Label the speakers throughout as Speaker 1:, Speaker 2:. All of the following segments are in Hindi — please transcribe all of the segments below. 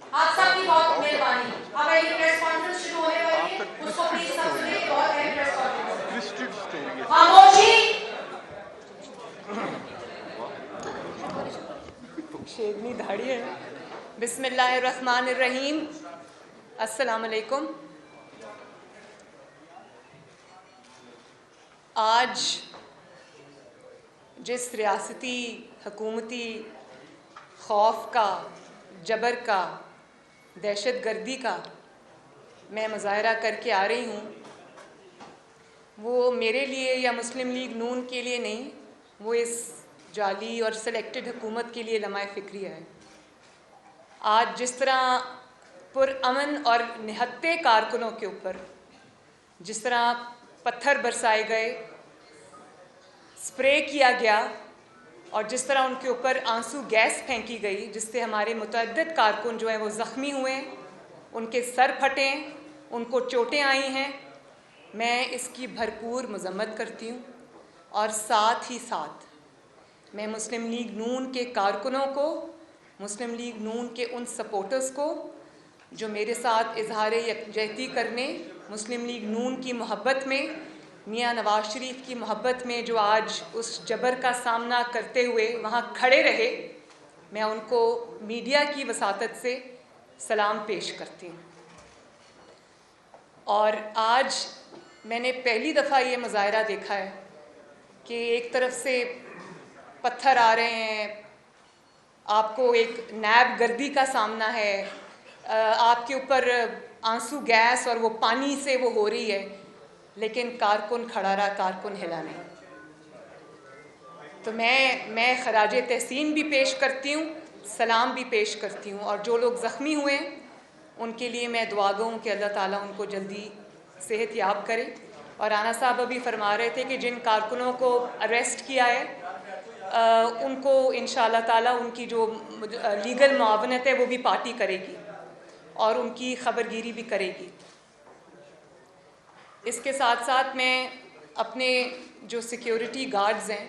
Speaker 1: आप सबकी बहुत मेहरबानी। अब ये प्रेस कॉन्फ्रेंस शुरू होने वाली है, उसको प्लीज सब सुनिए। बहुत है प्रेस कॉन्फ्रेंस। खामोशी। शेरनी दाढ़ी है। बिस्मिल्लाहिर्रहमानिर्रहीम। अस्सलाम वालेकुम। आज जिस रियासती हुकूमती खौफ का, जबर का, दहशत गर्दी का मैं मुज़ाहरा करके आ रही हूँ, वो मेरे लिए या मुस्लिम लीग नून के लिए नहीं, वो इस जाली और सेलेक्टेड हुकूमत के लिए लम्हा फ़िक्रिया है। आज जिस तरह पुरअमन और निहत्ते कारकुनों के ऊपर जिस तरह पत्थर बरसाए गए, स्प्रे किया गया और जिस तरह उनके ऊपर आंसू गैस फेंकी गई, जिससे हमारे मुतअद्दिद कारकुन जो हैं वो ज़ख्मी हुए, उनके सर फटे, उनको चोटें आई हैं, मैं इसकी भरपूर मज़म्मत करती हूँ। और साथ ही साथ मैं मुस्लिम लीग नून के कारकुनों को, मुस्लिम लीग नून के उन सपोर्टर्स को जो मेरे साथ इजहार यकजहती करने, मुस्लिम लीग नून की मोहब्बत में, मियाँ नवाज शरीफ की मोहब्बत में जो आज उस जबर का सामना करते हुए वहाँ खड़े रहे, मैं उनको मीडिया की वसातत से सलाम पेश करती हूँ। और आज मैंने पहली दफ़ा ये मुज़ाहरा देखा है कि एक तरफ से पत्थर आ रहे हैं, आपको एक नैब गर्दी का सामना है, आपके ऊपर आंसू गैस और वो पानी से वो हो रही है, लेकिन कारकुन खड़ा रहा, कारकुन हिला नहीं। तो मैं खराजे तहसीन भी पेश करती हूँ, सलाम भी पेश करती हूँ। और जो लोग ज़ख्मी हुए हैं उनके लिए मैं दुआ गो हूँ कि अल्लाह ताला उनको जल्दी सेहत याब करे। और राना साहब अभी फरमा रहे थे कि जिन कारकुनों को अरेस्ट किया है उनको इंशाअल्लाह ताला उनकी जो लीगल मुआवनत है वो भी पार्टी करेगी और उनकी खबरगिरी भी करेगी। इसके साथ साथ मैं अपने जो सिक्योरिटी गार्ड्स हैं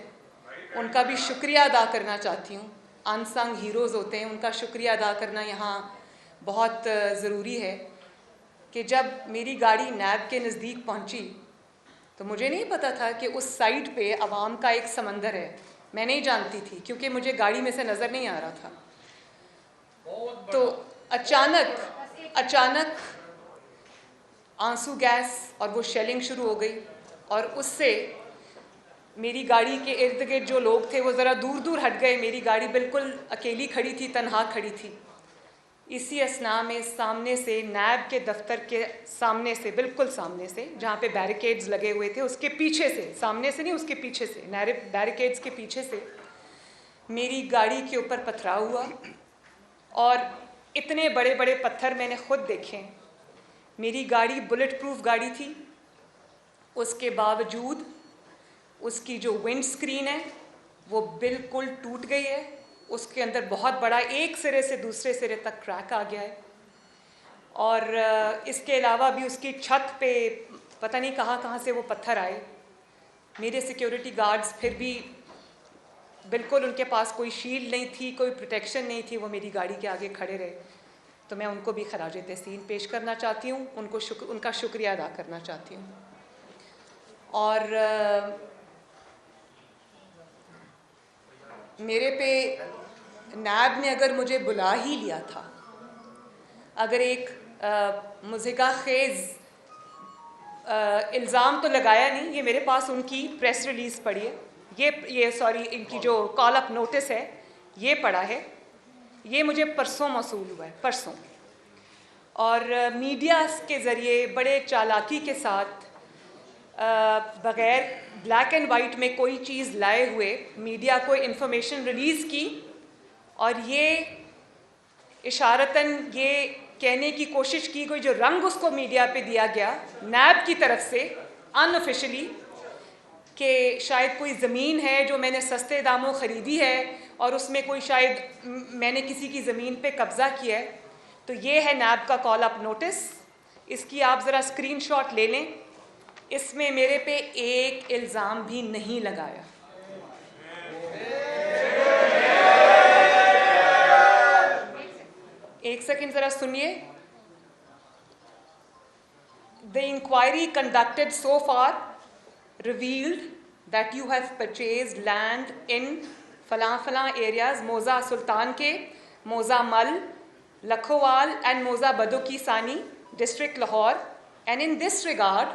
Speaker 1: उनका भी शुक्रिया अदा करना चाहती हूँ। अनसंग हीरोज़ होते हैं, उनका शुक्रिया अदा करना यहाँ बहुत ज़रूरी है कि जब मेरी गाड़ी नैब के नज़दीक पहुँची तो मुझे नहीं पता था कि उस साइड पे आवाम का एक समंदर है। मैं नहीं जानती थी क्योंकि मुझे गाड़ी में से नज़र नहीं आ रहा था। तो अचानक आंसू गैस और वो शेलिंग शुरू हो गई और उससे मेरी गाड़ी के इर्द गिर्द जो लोग थे वो ज़रा दूर दूर हट गए। मेरी गाड़ी बिल्कुल अकेली खड़ी थी, तन्हा खड़ी थी। इसी असना में सामने से नैब के दफ्तर के सामने से, बिल्कुल सामने से, जहाँ पे बैरिकेड्स लगे हुए थे उसके पीछे से, सामने से नहीं उसके पीछे से, बैरिकेड्स के पीछे से मेरी गाड़ी के ऊपर पथराव हुआ। और इतने बड़े बड़े पत्थर मैंने खुद देखे। मेरी गाड़ी बुलेट प्रूफ गाड़ी थी, उसके बावजूद उसकी जो विंड स्क्रीन है वो बिल्कुल टूट गई है। उसके अंदर बहुत बड़ा एक सिरे से दूसरे सिरे तक क्रैक आ गया है। और इसके अलावा भी उसकी छत पे पता नहीं कहाँ से वो पत्थर आए। मेरे सिक्योरिटी गार्ड्स फिर भी बिल्कुल, उनके पास कोई शील्ड नहीं थी, कोई प्रोटेक्शन नहीं थी, वो मेरी गाड़ी के आगे खड़े रहे। तो मैं उनको भी खराजे तहसीन पेश करना चाहती हूँ, उनका शुक्रिया अदा करना चाहती हूँ। और मेरे पे नैब ने अगर मुझे बुला ही लिया था, अगर एक मुज़िका खेज़ इल्ज़ाम तो लगाया नहीं, ये मेरे पास उनकी प्रेस रिलीज़ पड़ी है, ये सॉरी इनकी जो कॉल अप नोटिस है ये पड़ा है, ये मुझे परसों मौसूल हुआ है, परसों। और मीडिया के ज़रिए बड़े चालाकी के साथ बग़ैर ब्लैक एंड वाइट में कोई चीज़ लाए हुए मीडिया को इन्फॉर्मेशन रिलीज़ की और ये इशारतन ये कहने की कोशिश की गई, जो रंग उसको मीडिया पे दिया गया नैब की तरफ से अनऑफिशियली, कि शायद कोई ज़मीन है जो मैंने सस्ते दामों ख़रीदी है और उसमें कोई शायद मैंने किसी की ज़मीन पे कब्ज़ा किया है। तो ये है नैब का कॉल अप नोटिस, इसकी आप ज़रा स्क्रीनशॉट ले लें। इसमें मेरे पे एक इल्ज़ाम भी नहीं लगाया। एक सेकंड ज़रा सुनिए। The inquiry conducted so far revealed that you have purchased land in Fala areas, Moza Sultan Ke, Moza Mal, Lakhowal and Moza Baduki Sani, District Lahore, and in this regard,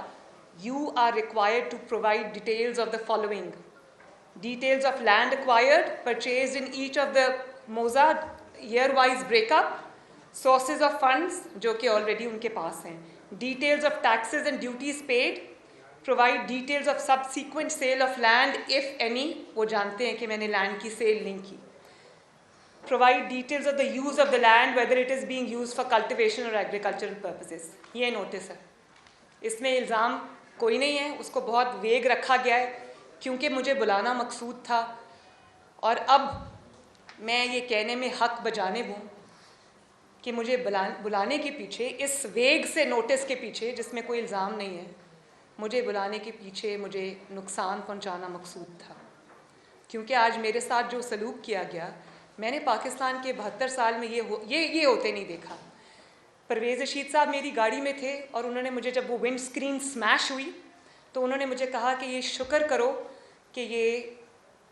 Speaker 1: you are required to provide details of the following: details of land acquired, purchased in each of the Moza, year-wise breakup, sources of funds, जो कि already उनके पास हैं, details of taxes and duties paid, provide details of subsequent sale of land if any, वो जानते हैं कि मैंने land की sale नहीं की, provide details of the use of the land, whether it is being used for cultivation or agricultural purposes. ये notice है, इसमें इल्ज़ाम कोई नहीं है, उसको बहुत वेग रखा गया है क्योंकि मुझे बुलाना मकसूद था। और अब मैं ये कहने में हक बजानिब हूँ कि मुझे बुलाने के पीछे, इस वेग से नोटिस के पीछे जिसमें कोई इल्ज़ाम नहीं है, मुझे बुलाने के पीछे मुझे नुकसान पहुंचाना मकसूद था। क्योंकि आज मेरे साथ जो सलूक किया गया, मैंने पाकिस्तान के 72 साल में ये होते नहीं देखा। परवेज़ रशीद साहब मेरी गाड़ी में थे और उन्होंने मुझे, जब वो विंड स्क्रीन स्मैश हुई तो उन्होंने मुझे कहा कि ये शुक्र करो कि ये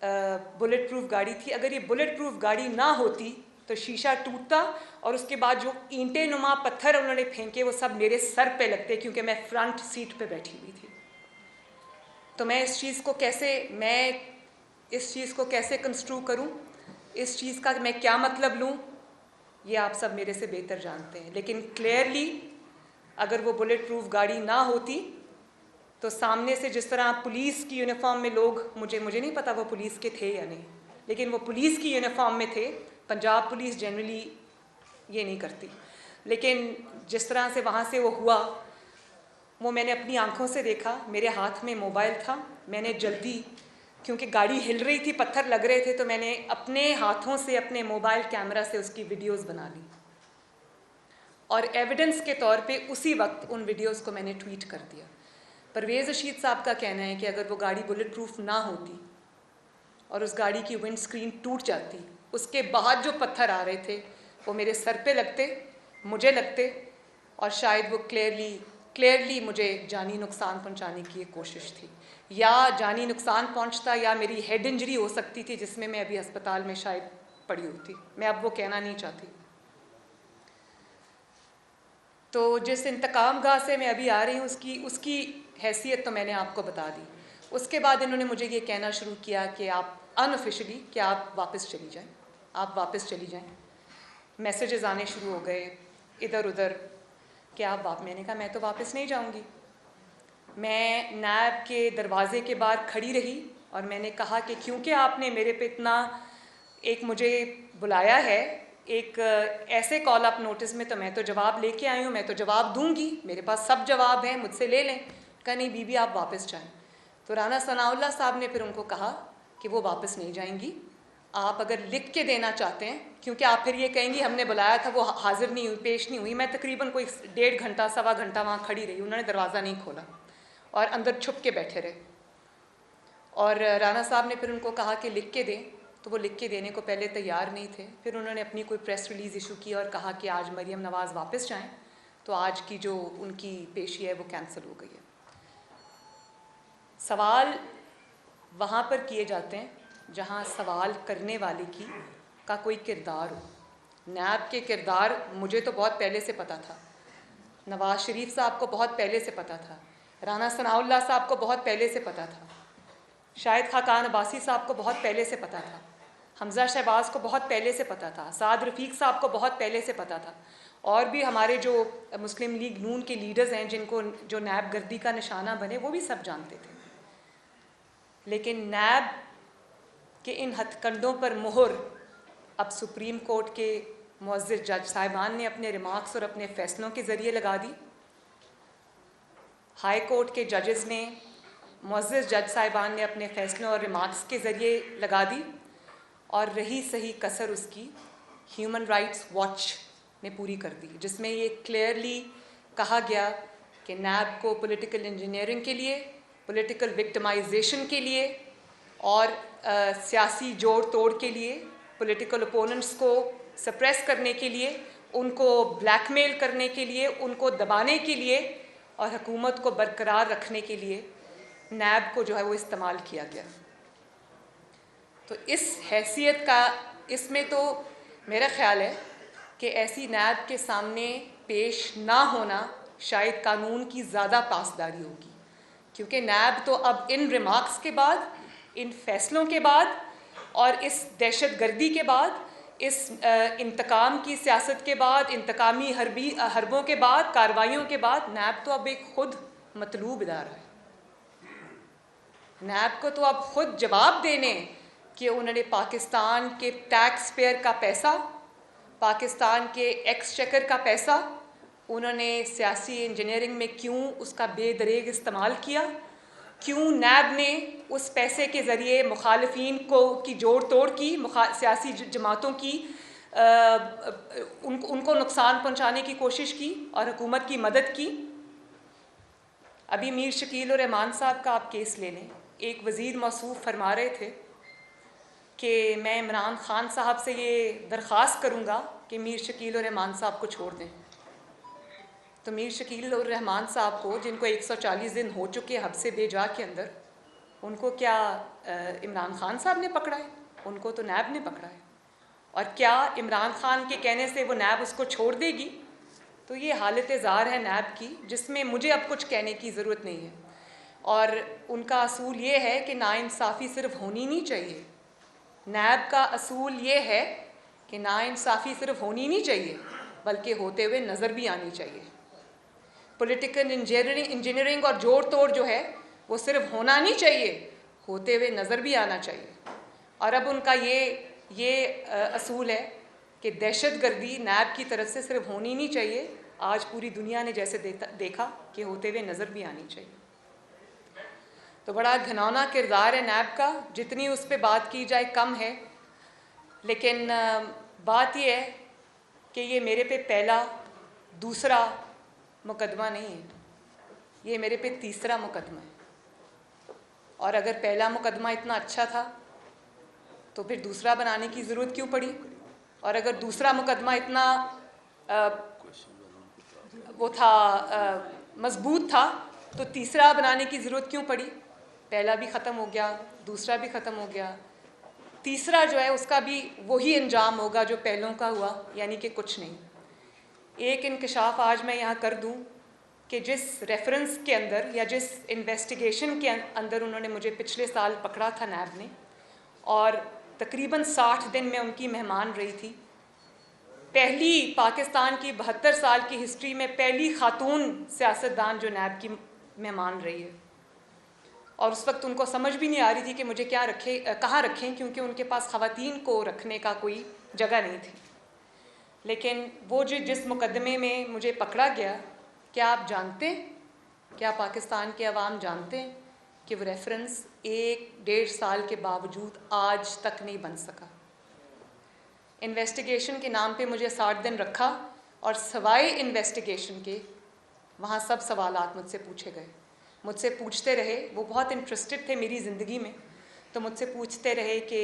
Speaker 1: बुलेट प्रूफ गाड़ी थी, अगर ये बुलेट प्रूफ गाड़ी ना होती तो शीशा टूटता और उसके बाद जो ईंटे नुमा पत्थर उन्होंने फेंके वो सब मेरे सर पे लगते, क्योंकि मैं फ्रंट सीट पे बैठी हुई थी। तो मैं इस चीज़ को कैसे कंस्ट्रू करूं, इस चीज़ का मैं क्या मतलब लूं, ये आप सब मेरे से बेहतर जानते हैं। लेकिन क्लियरली अगर वो बुलेट प्रूफ गाड़ी ना होती तो सामने से जिस तरह पुलिस की यूनिफॉर्म में लोग, मुझे नहीं पता वो पुलिस के थे या नहीं, लेकिन वो पुलिस की यूनिफॉर्म में थे। पंजाब पुलिस जनरली ये नहीं करती, लेकिन जिस तरह से वहाँ से वो हुआ वो मैंने अपनी आंखों से देखा। मेरे हाथ में मोबाइल था, मैंने जल्दी, क्योंकि गाड़ी हिल रही थी, पत्थर लग रहे थे, तो मैंने अपने हाथों से अपने मोबाइल कैमरा से उसकी वीडियोस बना ली और एविडेंस के तौर पे उसी वक्त उन वीडियोस को मैंने ट्वीट कर दिया। परवेज़ रशीद साहब का कहना है कि अगर वो गाड़ी बुलेट प्रूफ ना होती और उस गाड़ी की विंड स्क्रीन टूट जाती, उसके बाद जो पत्थर आ रहे थे वो मेरे सर पे लगते, मुझे लगते, और शायद वो क्लियरली मुझे जानी नुकसान पहुंचाने की एक कोशिश थी, या जानी नुकसान पहुंचता या मेरी हेड इंजरी हो सकती थी जिसमें मैं अभी अस्पताल में शायद पड़ी होती। मैं अब वो कहना नहीं चाहती। तो जिस इंतकाम गाह से मैं अभी आ रही हूँ उसकी हैसियत तो मैंने आपको बता दी। उसके बाद इन्होंने मुझे ये कहना शुरू किया कि आप अनऑफिशियली कि आप वापस चली जाएं, मैसेजेस आने शुरू हो गए इधर उधर कि आप मैंने कहा मैं तो वापस नहीं जाऊंगी। मैं नैब के दरवाजे के बाहर खड़ी रही और मैंने कहा कि क्योंकि आपने मेरे पे इतना एक मुझे बुलाया है, एक ऐसे कॉल अप नोटिस में, तो मैं तो जवाब लेके आई हूँ, मैं तो जवाब दूंगी, मेरे पास सब जवाब हैं, मुझसे ले लें। कहा नहीं बीबी आप वापस जाएं। तो राना सनाउल्लाह साहब ने फिर उनको कहा कि वो वापस नहीं जाएंगी, आप अगर लिख के देना चाहते हैं, क्योंकि आप फिर ये कहेंगी हमने बुलाया था वो हाजिर नहीं हुई, पेश नहीं हुई। मैं तकरीबन कोई 1.5 घंटा 1.25 घंटा वहाँ खड़ी रही, उन्होंने दरवाज़ा नहीं खोला और अंदर छुप के बैठे रहे। और राना साहब ने फिर उनको कहा कि लिख के दें, तो वो लिख के देने को पहले तैयार नहीं थे। फिर उन्होंने अपनी कोई प्रेस रिलीज़ इशू की और कहा कि आज मरियम नवाज़ वापस जाएं, तो आज की जो उनकी पेशी है वो कैंसिल हो गई है। सवाल वहाँ पर किए जाते हैं जहाँ सवाल करने वाले का कोई किरदार हो। नैब के किरदार मुझे तो बहुत पहले से पता था, नवाज शरीफ साहब को बहुत पहले से पता था, राना सनाउल्लाह साहब को बहुत पहले से पता था, शाहिद खाकान अब्बासी साहब को बहुत पहले से पता था, हमजा शहबाज को बहुत पहले से पता था, साद रफ़ीक साहब को बहुत पहले से पता था, और भी हमारे जो मुस्लिम लीग नून के लीडर्स हैं जिनको जो नैब गर्दी का निशाना बने, वो भी सब जानते थे। लेकिन नैब के इन हथकंडों पर मोहर अब सुप्रीम कोर्ट के मुअज़्ज़िज़ जज साहिबान ने अपने रिमार्क्स और अपने फ़ैसलों के ज़रिए लगा दी। हाई कोर्ट के जजेस ने, मुअज़्ज़िज़ जज साहिबान ने अपने फ़ैसलों और रिमार्क्स के ज़रिए लगा दी, और रही सही कसर उसकी ह्यूमन राइट्स वॉच ने पूरी कर दी, जिसमें ये क्लियरली कहा गया कि नैब को पॉलिटिकल इंजीनियरिंग के लिए, पॉलिटिकल विक्टिमाइजेशन के लिए और सियासी जोड़ तोड़ के लिए, पॉलिटिकल ओपोनेंट्स को सप्रेस करने के लिए उनको ब्लैकमेल करने के लिए, उनको दबाने के लिए और हुकूमत को बरकरार रखने के लिए नैब को जो है वो इस्तेमाल किया गया। तो इस हैसियत का इसमें तो मेरा ख्याल है कि ऐसी नैब के सामने पेश ना होना शायद कानून की ज़्यादा पासदारी होगी, क्योंकि नैब तो अब इन रिमार्क्स के बाद, इन फैसलों के बाद और इस दहशतगर्दी के बाद, इस इंतकाम की सियासत के बाद, इंतकामी हरबों के बाद, कार्रवाइयों के बाद, नैब तो अब एक खुद मतलूब इदारा है। नैब को तो अब खुद जवाब देने कि उन्होंने पाकिस्तान के टैक्स पेयर का पैसा, पाकिस्तान के एक्सचेकर का पैसा उन्होंने सियासी इंजीनियरिंग में क्यों उसका बेदरेग इस्तेमाल किया, क्यों नैब ने उस पैसे के ज़रिए मुखालिफिन को की जोड़ तोड़ की, सियासी जमातों की उनको नुकसान पहुंचाने की कोशिश की और हुकूमत की मदद की। अभी मीर शकील और रहमान साहब का आप केस ले लें। एक वज़ीर मौसूफ फरमा रहे थे कि मैं इमरान खान साहब से ये दरख्वास्त करूँगा कि मीर शकील और रहमान साहब को छोड़ दें। तो मीर शकील और रहमान साहब को, जिनको 140 दिन हो चुके हब्से बेजा के अंदर, उनको क्या इमरान खान साहब ने पकड़ा है? उनको तो नैब ने पकड़ा है। और क्या इमरान खान के कहने से वो नैब उसको छोड़ देगी? तो ये हालत ज़ार है नैब की, जिसमें मुझे अब कुछ कहने की ज़रूरत नहीं है। और उनका असूल ये है कि नाइंसाफ़ी सिर्फ होनी नहीं चाहिए। नैब का असूल ये है कि नाइंसाफ़ी सिर्फ होनी नहीं चाहिए, बल्कि होते हुए नज़र भी आनी चाहिए। पॉलिटिकल इंजीनियरिंग और जोड़ तोड़ जो है वो सिर्फ होना नहीं चाहिए, होते हुए नज़र भी आना चाहिए। और अब उनका ये असूल है कि दहशतगर्दी नैब की तरफ से सिर्फ होनी नहीं चाहिए, आज पूरी दुनिया ने जैसे देखा कि होते हुए नज़र भी आनी चाहिए। तो बड़ा घिनौना किरदार है नैब का, जितनी उस पर बात की जाए कम है। लेकिन बात यह है कि ये मेरे पे पहला दूसरा मुकदमा नहीं है, ये मेरे पे तीसरा मुकदमा है। और अगर पहला मुकदमा इतना अच्छा था तो फिर दूसरा बनाने की ज़रूरत क्यों पड़ी? और अगर दूसरा मुकदमा इतना वो था मजबूत था तो तीसरा बनाने की ज़रूरत क्यों पड़ी? पहला भी ख़त्म हो गया, दूसरा भी ख़त्म हो गया, तीसरा जो है उसका भी वही अंजाम होगा जो पहलों का हुआ, यानी कि कुछ नहीं। एक इंकशाफ आज मैं यहाँ कर दूँ कि जिस रेफरेंस के अंदर या जिस इन्वेस्टिगेशन के अंदर उन्होंने मुझे पिछले साल पकड़ा था नैब ने, और तकरीबन 60 दिन में उनकी मेहमान रही थी, पहली पाकिस्तान की 72 साल की हिस्ट्री में पहली खातून सियासतदान जो नैब की मेहमान रही है। और उस वक्त उनको समझ भी नहीं आ रही थी कि मुझे क्या कहाँ रखें, क्योंकि उनके पास ख़वातीन को रखने का कोई जगह नहीं थी। लेकिन वो जिस मुकदमे में मुझे पकड़ा गया, क्या आप जानते हैं, क्या पाकिस्तान के अवाम जानते हैं कि वो रेफरेंस 1-1.5 साल के बावजूद आज तक नहीं बन सका। इन्वेस्टिगेशन के नाम पे मुझे 60 दिन रखा और सवाए इन्वेस्टिगेशन के वहाँ सब सवालात मुझसे पूछे गए, मुझसे पूछते रहे। वो बहुत इंटरेस्टेड थे मेरी ज़िंदगी में, तो मुझसे पूछते रहे कि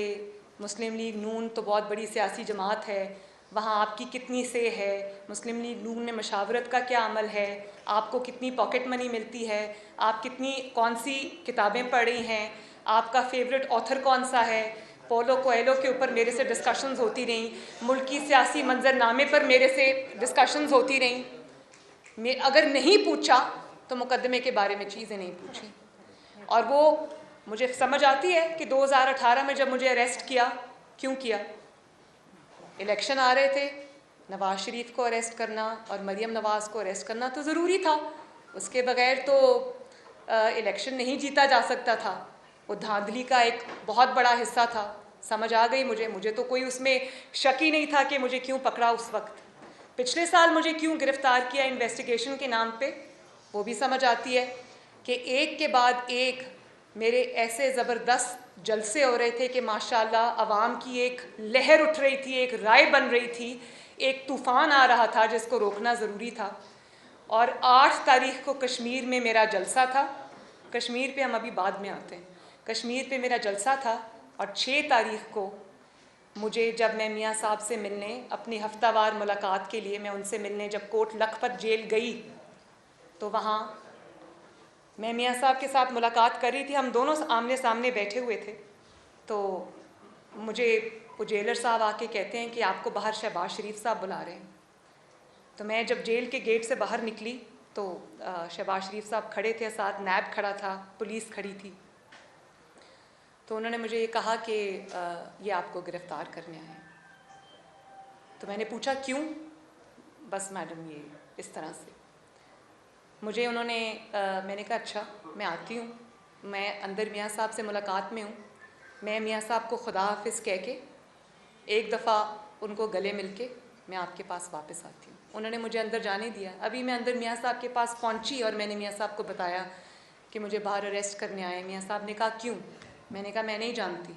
Speaker 1: मुस्लिम लीग नून तो बहुत बड़ी सियासी जमात है, वहाँ आपकी कितनी से है, मुस्लिम लीग नून में मशावरत का क्या अमल है, आपको कितनी पॉकेट मनी मिलती है, आप कौन सी किताबें पढ़ रही हैं, आपका फेवरेट ऑथर कौन सा है। पोलो कोएलो के ऊपर मेरे से डिस्कशंस होती रहीं, मुल्की सियासी मंजरनामे पर मेरे से डिस्कशंस होती रहीं। अगर नहीं पूछा तो मुकदमे के बारे में चीज़ें नहीं पूछी। और वो मुझे समझ आती है कि 2018 में जब मुझे अरेस्ट किया, क्यों किया? इलेक्शन आ रहे थे, नवाज़ शरीफ को अरेस्ट करना और मरियम नवाज़ को अरेस्ट करना तो ज़रूरी था, उसके बगैर तो इलेक्शन नहीं जीता जा सकता था। वो धांधली का एक बहुत बड़ा हिस्सा था। समझ आ गई मुझे तो कोई उसमें शक ही नहीं था कि मुझे क्यों पकड़ा उस वक्त। पिछले साल मुझे क्यों गिरफ़्तार किया इन्वेस्टिगेशन के नाम पे, वो भी समझ आती है कि एक के बाद एक मेरे ऐसे ज़बरदस्त जलसे हो रहे थे कि माशाल्लाह अवाम की एक लहर उठ रही थी, एक राय बन रही थी, एक तूफ़ान आ रहा था जिसको रोकना ज़रूरी था। और 8 तारीख को कश्मीर में मेरा जलसा था। कश्मीर पे हम अभी बाद में आते हैं। कश्मीर पे मेरा जलसा था और 6 तारीख को मुझे जब मैं मियाँ साहब से मिलने अपनी हफ्तावार मुलाकात के लिए मैं उनसे मिलने जब कोट लखपत जेल गई तो वहाँ मैं मियाँ साहब के साथ मुलाकात कर रही थी। हम दोनों आमने सामने बैठे हुए थे। तो मुझे वो जेलर साहब आके कहते हैं कि आपको बाहर शहबाज शरीफ साहब बुला रहे हैं। तो मैं जब जेल के गेट से बाहर निकली तो शहबाज शरीफ साहब खड़े थे, साथ नैब खड़ा था, पुलिस खड़ी थी। तो उन्होंने मुझे ये कहा कि ये आपको गिरफ़्तार करने आए हैं। तो मैंने पूछा क्यों? बस मैडम ये इस तरह से मुझे उन्होंने मैंने कहा अच्छा मैं आती हूँ, मैं अंदर मियाँ साहब से मुलाकात में हूँ। मैं मियाँ साहब को खुदा हाफिज़ कह के एक दफ़ा उनको गले मिल के मैं आपके पास वापस आती हूँ। उन्होंने मुझे अंदर जाने दिया। अभी मैं अंदर मियाँ साहब के पास पहुँची और मैंने मियाँ साहब को बताया कि मुझे बाहर अरेस्ट करने आए। मियाँ साहब ने कहा क्यों? मैंने कहा मैं नहीं जानती।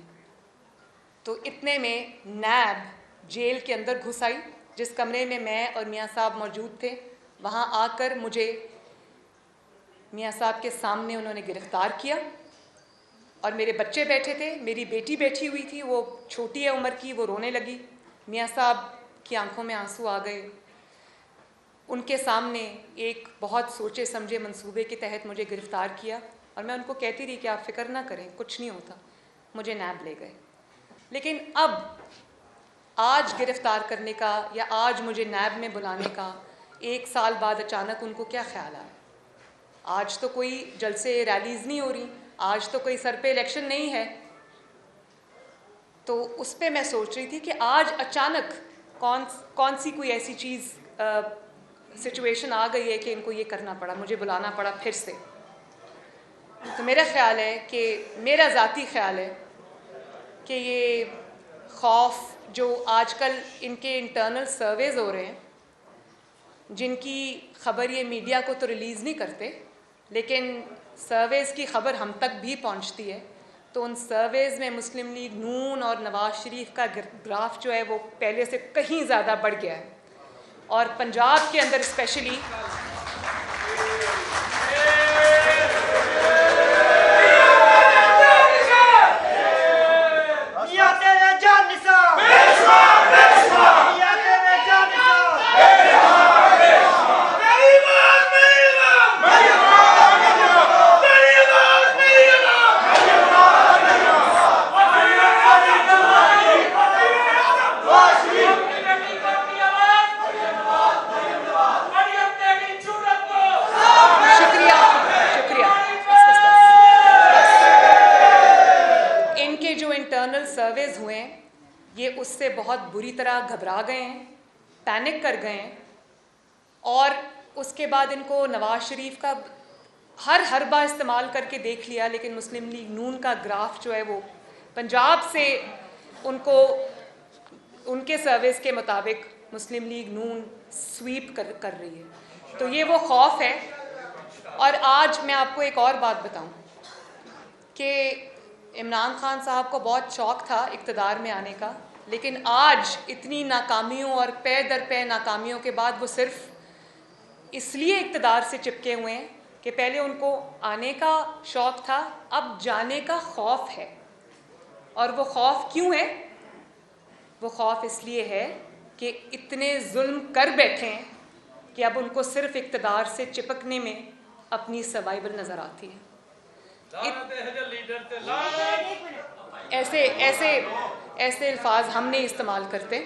Speaker 1: तो इतने में नैब जेल के अंदर घुस आई, जिस कमरे में मैं और मियाँ साहब मौजूद थे। वहाँ आकर मुझे मियाँ साहब के सामने उन्होंने गिरफ़्तार किया और मेरे बच्चे बैठे थे, मेरी बेटी बैठी हुई थी, वो छोटी है उम्र की, वो रोने लगी। मियाँ साहब की आंखों में आंसू आ गए। उनके सामने एक बहुत सोचे समझे मंसूबे के तहत मुझे गिरफ़्तार किया और मैं उनको कहती रही कि आप फ़िक्र ना करें, कुछ नहीं होता। मुझे नैब ले गए। लेकिन अब आज गिरफ़्तार करने का या आज मुझे नैब में बुलाने का 1 साल बाद अचानक उनको क्या ख्याल आया? आज तो कोई जलसे रैलीज़ नहीं हो रही, आज तो कोई सर पे इलेक्शन नहीं है। तो उस पे मैं सोच रही थी कि आज अचानक कौन सी कोई ऐसी चीज़ सिचुएशन आ गई है कि इनको ये करना पड़ा, मुझे बुलाना पड़ा फिर से। तो मेरा ख्याल है कि मेरा ज़ाती ख्याल है कि ये खौफ जो आजकल इनके इंटरनल सर्वेज़ हो रहे हैं, जिनकी ख़बर ये मीडिया को तो रिलीज़ नहीं करते, लेकिन सर्वेज़ की ख़बर हम तक भी पहुंचती है। तो उन सर्वेज़ में मुस्लिम लीग नून और नवाज़ शरीफ का ग्राफ जो है वो पहले से कहीं ज़्यादा बढ़ गया है। और पंजाब के अंदर स्पेशली इंटरनल सर्वेज हुए हैं, ये उससे बहुत बुरी तरह घबरा गए हैं, पैनिक कर गए हैं। और उसके बाद इनको नवाज़ शरीफ का हर हरबा इस्तेमाल करके देख लिया, लेकिन मुस्लिम लीग नून का ग्राफ जो है वो पंजाब से उनको उनके सर्वेस के मुताबिक मुस्लिम लीग नून स्वीप कर रही है। तो ये वो खौफ है। और आज मैं आपको एक और बात बताऊं कि इमरान खान साहब को बहुत शौक़ था इक़्तिदार में आने का, लेकिन आज इतनी नाकामियों और पे दर पे नाकामियों के बाद वो सिर्फ इसलिए इक़्तिदार से चिपके हुए हैं कि पहले उनको आने का शौक़ था, अब जाने का खौफ है। और वो खौफ क्यों है? वो खौफ इसलिए है कि इतने जुल्म कर बैठे हैं कि अब उनको सिर्फ इक़्तिदार से चिपकने में अपनी सर्वाइवल नज़र आती है। ऐसे अल्फाज हम नहीं इस्तेमाल करते।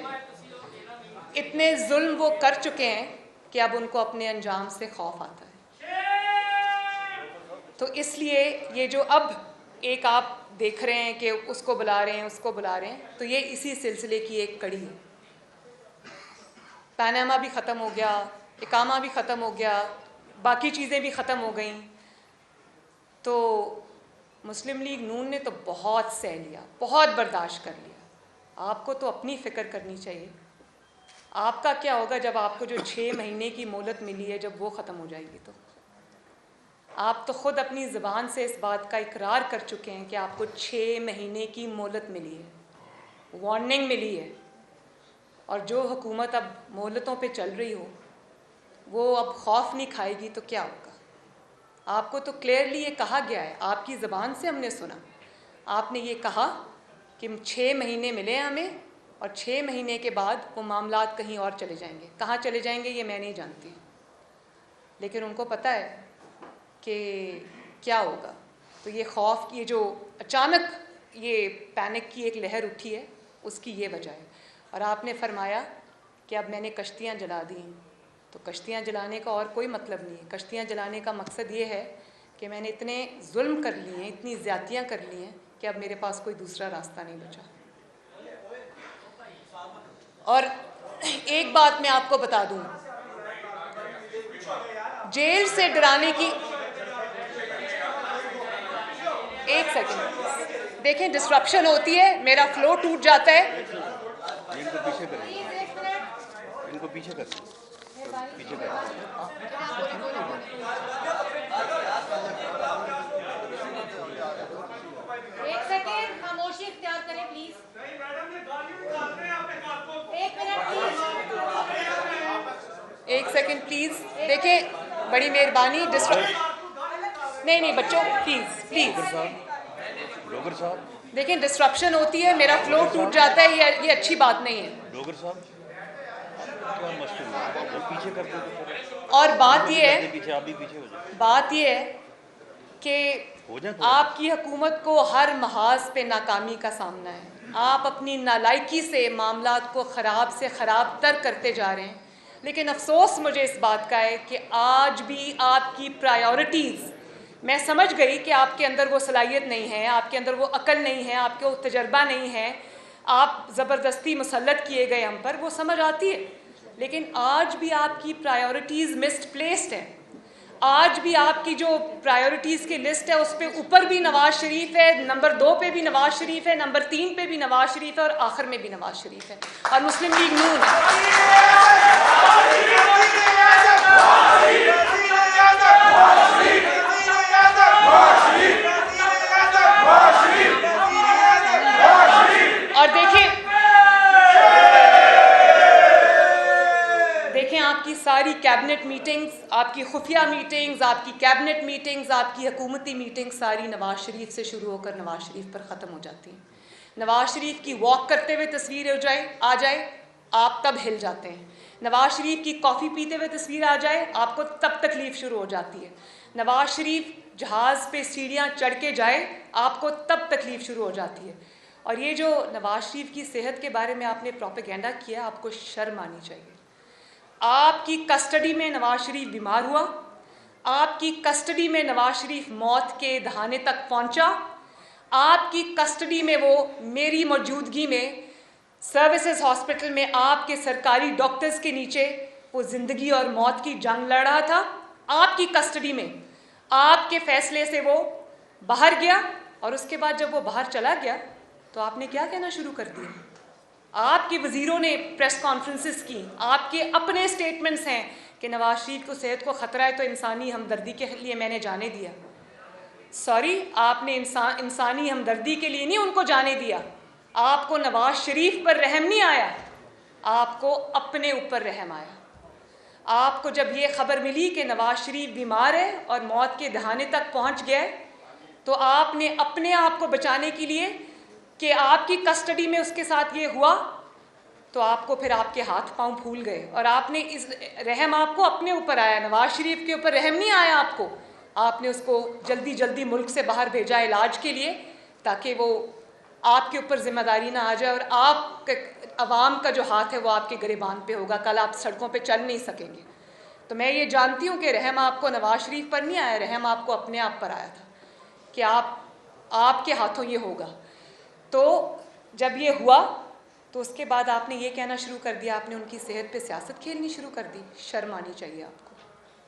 Speaker 1: इतने जुल्म वो कर चुके हैं कि अब उनको अपने अंजाम से खौफ आता है। तो इसलिए ये जो अब एक आप देख रहे हैं कि उसको बुला रहे हैं, उसको बुला रहे हैं, तो ये इसी सिलसिले की एक कड़ी है। पनामा भी ख़त्म हो गया, इकामा भी ख़त्म हो गया, बाकी चीज़ें भी ख़त्म हो गई। तो मुस्लिम लीग नून ने तो बहुत सह लिया, बहुत बर्दाश्त कर लिया। आपको तो अपनी फ़िक्र करनी चाहिए। आपका क्या होगा जब आपको जो 6 महीने की मोहलत मिली है, जब वो ख़त्म हो जाएगी? तो आप तो ख़ुद अपनी ज़बान से इस बात का इकरार कर चुके हैं कि आपको 6 महीने की मोहलत मिली है, वार्निंग मिली है। और जो हुकूमत अब मोहलतों पे चल रही हो, वो अब खौफ नहीं खाएगी तो क्या होगा? आपको तो क्लियरली ये कहा गया है, आपकी ज़बान से हमने सुना, आपने ये कहा कि 6 महीने मिले हमें और 6 महीने के बाद वो मामलात कहीं और चले जाएंगे। कहाँ चले जाएंगे ये मैं नहीं जानती, लेकिन उनको पता है कि क्या होगा। तो ये खौफ की जो अचानक ये पैनिक की एक लहर उठी है, उसकी ये वजह है। और आपने फरमाया कि अब मैंने कश्तियाँ जला दी, तो कश्तियाँ जलाने का और कोई मतलब नहीं है। कश्तियाँ जलाने का मकसद ये है कि मैंने इतने जुल्म कर लिए हैं, इतनी ज़्यादतियाँ कर ली हैं कि अब मेरे पास कोई दूसरा रास्ता नहीं बचा। और एक बात मैं आपको बता दूं, जेल से डराने की, एक सेकंड देखें, डिस्ट्रप्शन होती है, मेरा फ्लो टूट जाता है।
Speaker 2: इनको पीछे करें, इनको पीछे करें, पीछे करें।
Speaker 3: एक सेकेंड खामोशी इख्तियार करें प्लीज। एक मिनट प्लीज,
Speaker 1: एक सेकंड प्लीज। देखें, बड़ी मेहरबानी, नहीं बच्चों, प्लीज
Speaker 2: डोगर साहब,
Speaker 1: देखें, डिस्ट्रप्शन होती है, मेरा फ्लो टूट जाता है, ये अच्छी बात नहीं है।
Speaker 2: डोगर साहब क्या मुश्किल है, वो पीछे कर दो।
Speaker 1: और बात ये है,
Speaker 2: पीछे आप भी पीछे हो जाए।
Speaker 1: बात ये है कि आपकी हुकूमत को हर महाज पे नाकामी का सामना है। आप अपनी नालायकी से मामलात को ख़राब से ख़राब तर करते जा रहे हैं। लेकिन अफसोस मुझे इस बात का है कि आज भी आपकी प्रायोरिटीज़, मैं समझ गई कि आपके अंदर वो सलाहियत नहीं है, आपके अंदर वो अकल नहीं है, आपके वो तजर्बा नहीं है, आप ज़बरदस्ती मुसल्लत किए गए हम पर, वो समझ आती है। लेकिन आज भी आपकी प्रायोरिटीज़ मिसप्लेस्ड हैं। आज भी आपकी जो प्रायोरिटीज़ की लिस्ट है, उस पर ऊपर भी नवाज शरीफ है, नंबर 2 पे भी नवाज शरीफ है, नंबर 3 पे भी नवाज शरीफ है, और आखिर में भी नवाज शरीफ है, और मुस्लिम लीग नून है। और देखें आपकी सारी कैबिनेट मीटिंग्स, आपकी खुफिया मीटिंग्स, आपकी कैबिनेट मीटिंग्स, आपकी हुकूमती मीटिंग्स सारी नवाज शरीफ से शुरू होकर नवाज शरीफ पर ख़त्म हो जाती हैं। नवाज शरीफ की वॉक करते हुए तस्वीर आ जाए, आप तब हिल जाते हैं। नवाज शरीफ की कॉफ़ी पीते हुए तस्वीर आ जाए, आपको तब तकलीफ़ शुरू हो जाती है। नवाज शरीफ जहाज़ पे सीढ़ियाँ चढ़ के जाए, आपको तब तकलीफ़ शुरू हो जाती है। और ये जो नवाज शरीफ की सेहत के बारे में आपने प्रोपेगेंडा किया, आपको शर्म आनी चाहिए। आपकी कस्टडी में नवाज शरीफ बीमार हुआ, आपकी कस्टडी में नवाज शरीफ मौत के दहाने तक पहुंचा, आपकी कस्टडी में वो मेरी मौजूदगी में सर्विसेज हॉस्पिटल में आपके सरकारी डॉक्टर्स के नीचे वो ज़िंदगी और मौत की जंग लड़ रहा था। आपकी कस्टडी में, आपके फैसले से वो बाहर गया, और उसके बाद जब वो बाहर चला गया तो आपने क्या कहना शुरू कर दिया। आपके वज़ीरों ने प्रेस कॉन्फ्रेंसेस की, आपके अपने स्टेटमेंट्स हैं कि नवाज शरीफ को सेहत को ख़तरा है, तो इंसानी हमदर्दी के लिए मैंने जाने दिया। सॉरी, आपने इंसानी हमदर्दी के लिए नहीं उनको जाने दिया। आपको नवाज शरीफ पर रहम नहीं आया, आपको अपने ऊपर रहम आया। आपको जब ये खबर मिली कि नवाज शरीफ बीमार है और मौत के दहाने तक पहुंच गया है, तो आपने अपने आप को बचाने के लिए कि आपकी कस्टडी में उसके साथ ये हुआ, तो आपको फिर आपके हाथ पांव फूल गए, और आपने इस रहम आपको अपने ऊपर आया, नवाज शरीफ के ऊपर रहम नहीं आया आपको। आपने उसको जल्दी जल्दी मुल्क से बाहर भेजा इलाज के लिए, ताकि वो आपके ऊपर जिम्मेदारी ना आ जाए, और आप अवाम का जो हाथ है वो आपके गिरेबान पे होगा, कल आप सड़कों पे चल नहीं सकेंगे। तो मैं ये जानती हूँ कि रहम आपको नवाज शरीफ पर नहीं आया, रहम आपको अपने आप पर आया था कि आपके हाथों ये होगा। तो जब ये हुआ तो उसके बाद आपने ये कहना शुरू कर दिया, आपने उनकी सेहत पे सियासत खेलनी शुरू कर दी। शर्म आनी चाहिए आपको,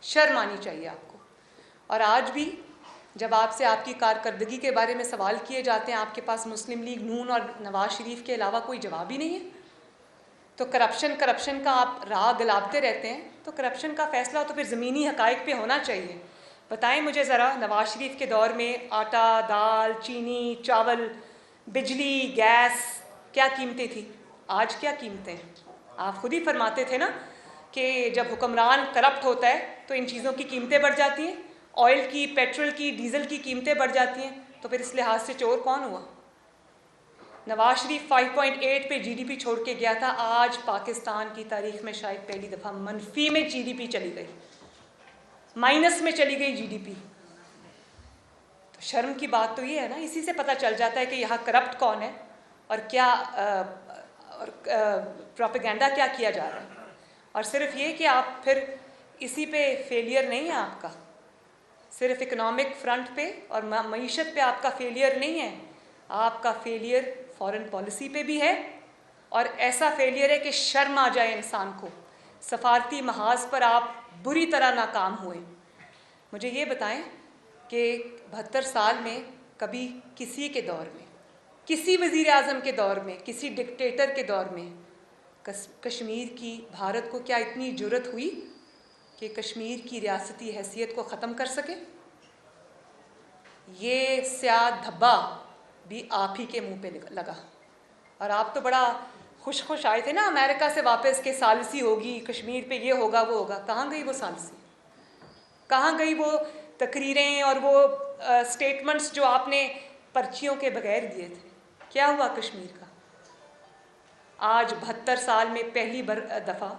Speaker 1: शर्म आनी चाहिए आपको। और आज भी जब आपसे आपकी कारकर्दगी के बारे में सवाल किए जाते हैं, आपके पास मुस्लिम लीग नून और नवाज शरीफ के अलावा कोई जवाब ही नहीं है। तो करप्शन का आप राह गलाबते रहते हैं। तो करप्शन का फैसला तो फिर ज़मीनी हक़ाइक़ पे होना चाहिए। बताएं मुझे ज़रा, नवाज शरीफ के दौर में आटा, दाल, चीनी, चावल, बिजली, गैस क्या कीमतें थी, आज क्या कीमतें हैं? आप खुद ही फरमाते थे ना कि जब हुक्मरान करप्ट होता है तो इन चीज़ों की कीमतें बढ़ जाती हैं, ऑयल की, पेट्रोल की, डीजल की कीमतें बढ़ जाती हैं। तो फिर इस लिहाज से चोर कौन हुआ? नवाज शरीफ 5.8 पे जीडीपी छोड़ के गया था, आज पाकिस्तान की तारीख में शायद पहली दफ़ा मनफी में जीडीपी चली गई, माइनस में चली गई जीडीपी। तो शर्म की बात तो ये है ना, इसी से पता चल जाता है कि यहाँ करप्ट कौन है और क्या प्रोपेगेंडा क्या किया जा रहा है। और सिर्फ ये कि आप फिर इसी पे फेलियर नहीं है आपका, सिर्फ इकोनॉमिक फ्रंट पे और मईशत पे आपका फेलियर नहीं है, आपका फेलियर फॉरेन पॉलिसी पे भी है। और ऐसा फेलियर है कि शर्म आ जाए इंसान को, सफारती महाज पर आप बुरी तरह नाकाम हुए। मुझे ये बताएं कि 72 साल में कभी किसी के दौर में, किसी वज़ीर आज़म के दौर में, किसी डिक्टेटर के दौर में कश्मीर की, भारत को क्या इतनी जुर्रत हुई कि कश्मीर की रियासती हैसियत को ख़त्म कर सके? ये स्याह धब्बा भी आप ही के मुंह पे लगा। और आप तो बड़ा खुश आए थे ना अमेरिका से वापस के सालसी होगी कश्मीर पे, ये होगा वो होगा। कहाँ गई वो सालसी? कहाँ गई वो तकरीरें और वो स्टेटमेंट्स जो आपने पर्चियों के बगैर दिए थे? क्या हुआ कश्मीर का? आज 72 साल में पहली दफ़ा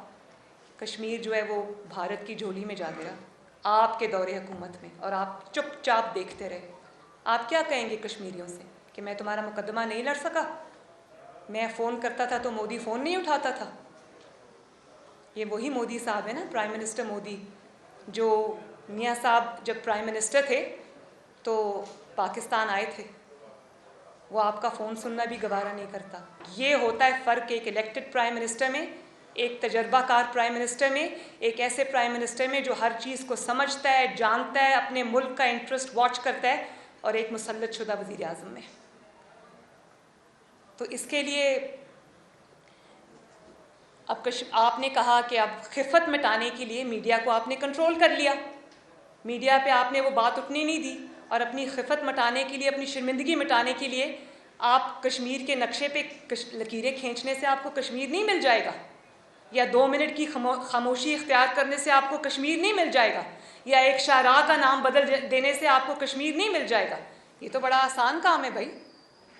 Speaker 1: कश्मीर जो है वो भारत की झोली में जा गया आपके दौरे हुकूमत में, और आप चुपचाप देखते रहे। आप क्या कहेंगे कश्मीरियों से कि मैं तुम्हारा मुकदमा नहीं लड़ सका? मैं फ़ोन करता था तो मोदी फ़ोन नहीं उठाता था। ये वही मोदी साहब है ना, प्राइम मिनिस्टर मोदी, जो मियाँ साहब जब प्राइम मिनिस्टर थे तो पाकिस्तान आए थे, वो आपका फ़ोन सुनना भी गवारा नहीं करता। ये होता है फ़र्क एक इलेक्टेड प्राइम मिनिस्टर में, एक तजर्बाकार प्राइम मिनिस्टर में, एक ऐसे प्राइम मिनिस्टर में जो हर चीज़ को समझता है, जानता है, अपने मुल्क का इंटरेस्ट वॉच करता है, और एक मुसल्लत शुदा वज़ीर आज़म में। तो इसके लिए अब आपने कहा कि अब खिफ़त मिटाने के लिए मीडिया को आपने कंट्रोल कर लिया, मीडिया पे आपने वो बात उठनी नहीं दी, और अपनी खिफ़त मिटाने के लिए, अपनी शर्मिंदगी मिटाने के लिए आप कश्मीर के नक्शे पे लकीरें खींचने से आपको कश्मीर नहीं मिल जाएगा, या 2 मिनट की खामोशी इख्तियार करने से आपको कश्मीर नहीं मिल जाएगा, या एक शाहराह का नाम बदल देने से आपको कश्मीर नहीं मिल जाएगा। ये तो बड़ा आसान काम है भाई।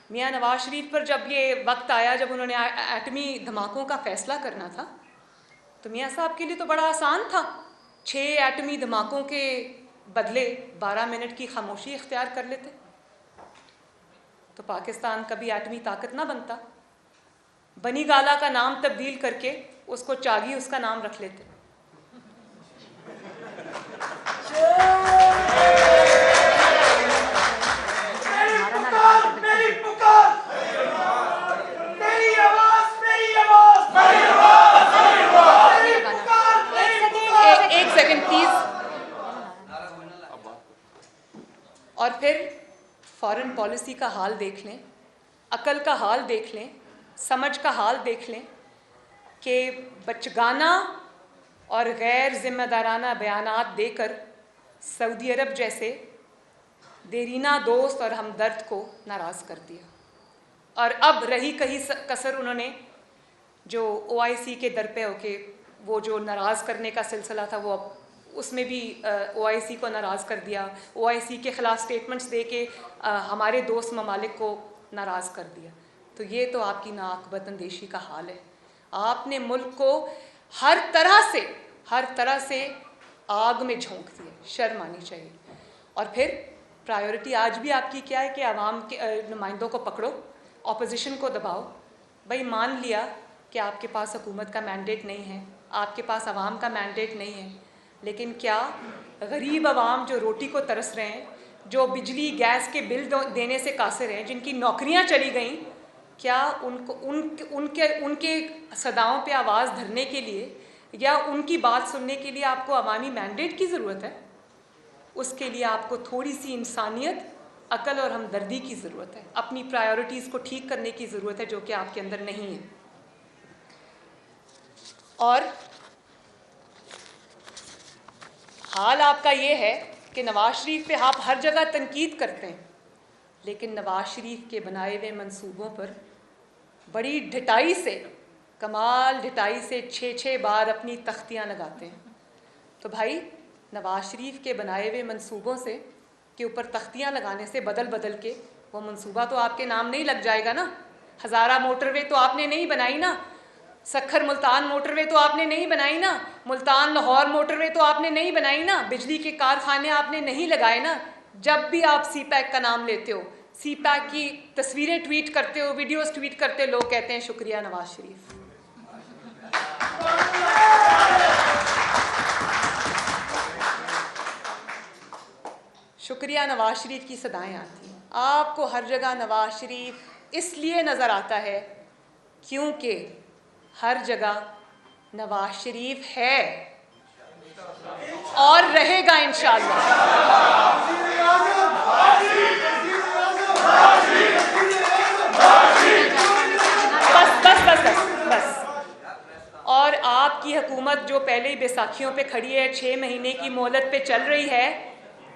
Speaker 1: मियाँ नवाज शरीफ पर जब ये वक्त आया, जब उन्होंने एटमी धमाकों का फ़ैसला करना था, तो मियाँ साहब के लिए तो बड़ा आसान था, 6 एटमी धमाकों के बदले 12 मिनट की खामोशी इख्तियार कर लेते, तो पाकिस्तान कभी एटमी ताकत ना बनता। बनी गाला का नाम तब्दील करके उसको चागी उसका नाम रख लेते। एक सेकंड प्लीज। और फिर फॉरेन पॉलिसी का हाल देख लें, अकल का हाल देख लें, समझ का हाल देख लें कि बचगाना और गैर जिम्मेदाराना बयानात देकर सऊदी अरब जैसे देरीना दोस्त और हमदर्द को नाराज़ कर दिया। और अब रही कहीं कसर उन्होंने जो OIC के दर पे होके वो जो नाराज़ करने का सिलसिला था, वो अब उसमें भी OIC को नाराज़ कर दिया, OIC के ख़िलाफ़ स्टेटमेंट्स दे के हमारे दोस्त ममालिक को नाराज़ कर दिया। तो ये तो आपकी नाअक़बत अंदेशी का हाल है। आपने मुल्क को हर तरह से आग में झोंक दिया, शर्म आनी चाहिए। और फिर प्रायोरिटी आज भी आपकी क्या है कि आवाम के नुमाइंदों को पकड़ो, ऑपोजिशन को दबाओ। भाई मान लिया कि आपके पास हुकूमत का मैंडेट नहीं है, आपके पास आवाम का मैंडेट नहीं है, लेकिन क्या गरीब आवाम जो रोटी को तरस रहे हैं, जो बिजली गैस के बिल देने से कासिर हैं, जिनकी नौकरियां चली गईं, क्या उनको उनके सदाओं पे आवाज़ धरने के लिए या उनकी बात सुनने के लिए आपको अवामी मैंडेट की ज़रूरत है? उसके लिए आपको थोड़ी सी इंसानियत, अकल और हमदर्दी की ज़रूरत है। अपनी प्रायोरिटीज़ को ठीक करने की ज़रूरत है, जो कि आपके अंदर नहीं है। और हाल आपका ये है कि नवाज शरीफ पे आप हर जगह तनकीद करते हैं, लेकिन नवाज शरीफ के बनाए हुए मंसूबों पर बड़ी ढिठाई से, कमाल ढिठाई से 6-6 बार अपनी तख्तियाँ लगाते हैं। तो भाई नवाज शरीफ के बनाए हुए मंसूबों से के ऊपर तख्तियाँ लगाने से बदल के वो मंसूबा तो आपके नाम नहीं लग जाएगा ना। हज़ारा मोटरवे तो आपने नहीं बनाई ना, सखर मुल्तान मोटरवे तो आपने नहीं बनाई ना, मुल्तान लाहौर मोटरवे तो आपने नहीं बनाई ना, बिजली के कारखाने आपने नहीं लगाए ना। जब भी आप CPAC का नाम लेते हो, CPAC की तस्वीरें ट्वीट करते हो, वीडियोस ट्वीट करते हो, लोग कहते हैं शुक्रिया नवाज शरीफ। शुक्रिया नवाज शरीफ की सदाएं आती हैं। आपको हर जगह नवाज शरीफ इसलिए नज़र आता है क्योंकि हर जगह नवाज शरीफ है और रहेगा इंशाअल्लाह। बस। और आपकी हुकूमत जो पहले ही बैसाखियों पे खड़ी है, 6 महीने की मोहलत पे चल रही है,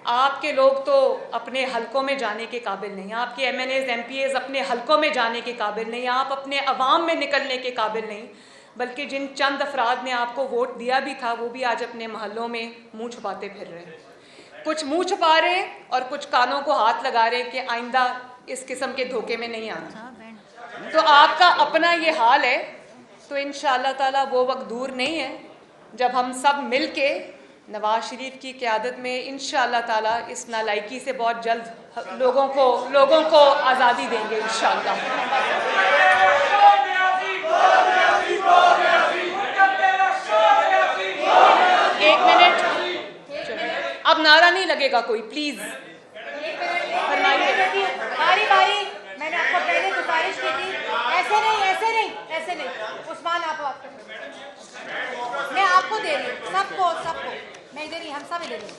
Speaker 1: आपके लोग तो अपने हलकों में जाने के काबिल नहीं, आपके MNAs MPAs अपने हलकों में जाने के काबिल नहीं, आप अपने अवाम में निकलने के काबिल नहीं, बल्कि जिन चंद अफराद ने आपको वोट दिया भी था वो भी आज अपने महलों में मुंह छुपाते फिर रहे हैं। कुछ मुंह छुपा रहे हैं और कुछ कानों को हाथ लगा रहे हैं कि आइंदा इस किस्म के धोखे में नहीं आना। तो आपका अपना ये हाल है, तो इंशाअल्लाह ताला वो वक्त दूर नहीं है जब हम सब मिल के नवाज शरीफ की क़यादत में इंशाअल्लाह ताला इस नालायकी से बहुत जल्द लोगों को आज़ादी देंगे इंशाअल्लाह। एक मिनट, अब नारा नहीं लगेगा कोई, प्लीज
Speaker 3: बारी बारी। मैंने आपको पहले गुजारिश की थी, ऐसे नहीं। उस्मान आप मैं आपको दे रही हूँ, सबको मैं इधर ही, हम सब इधर ही।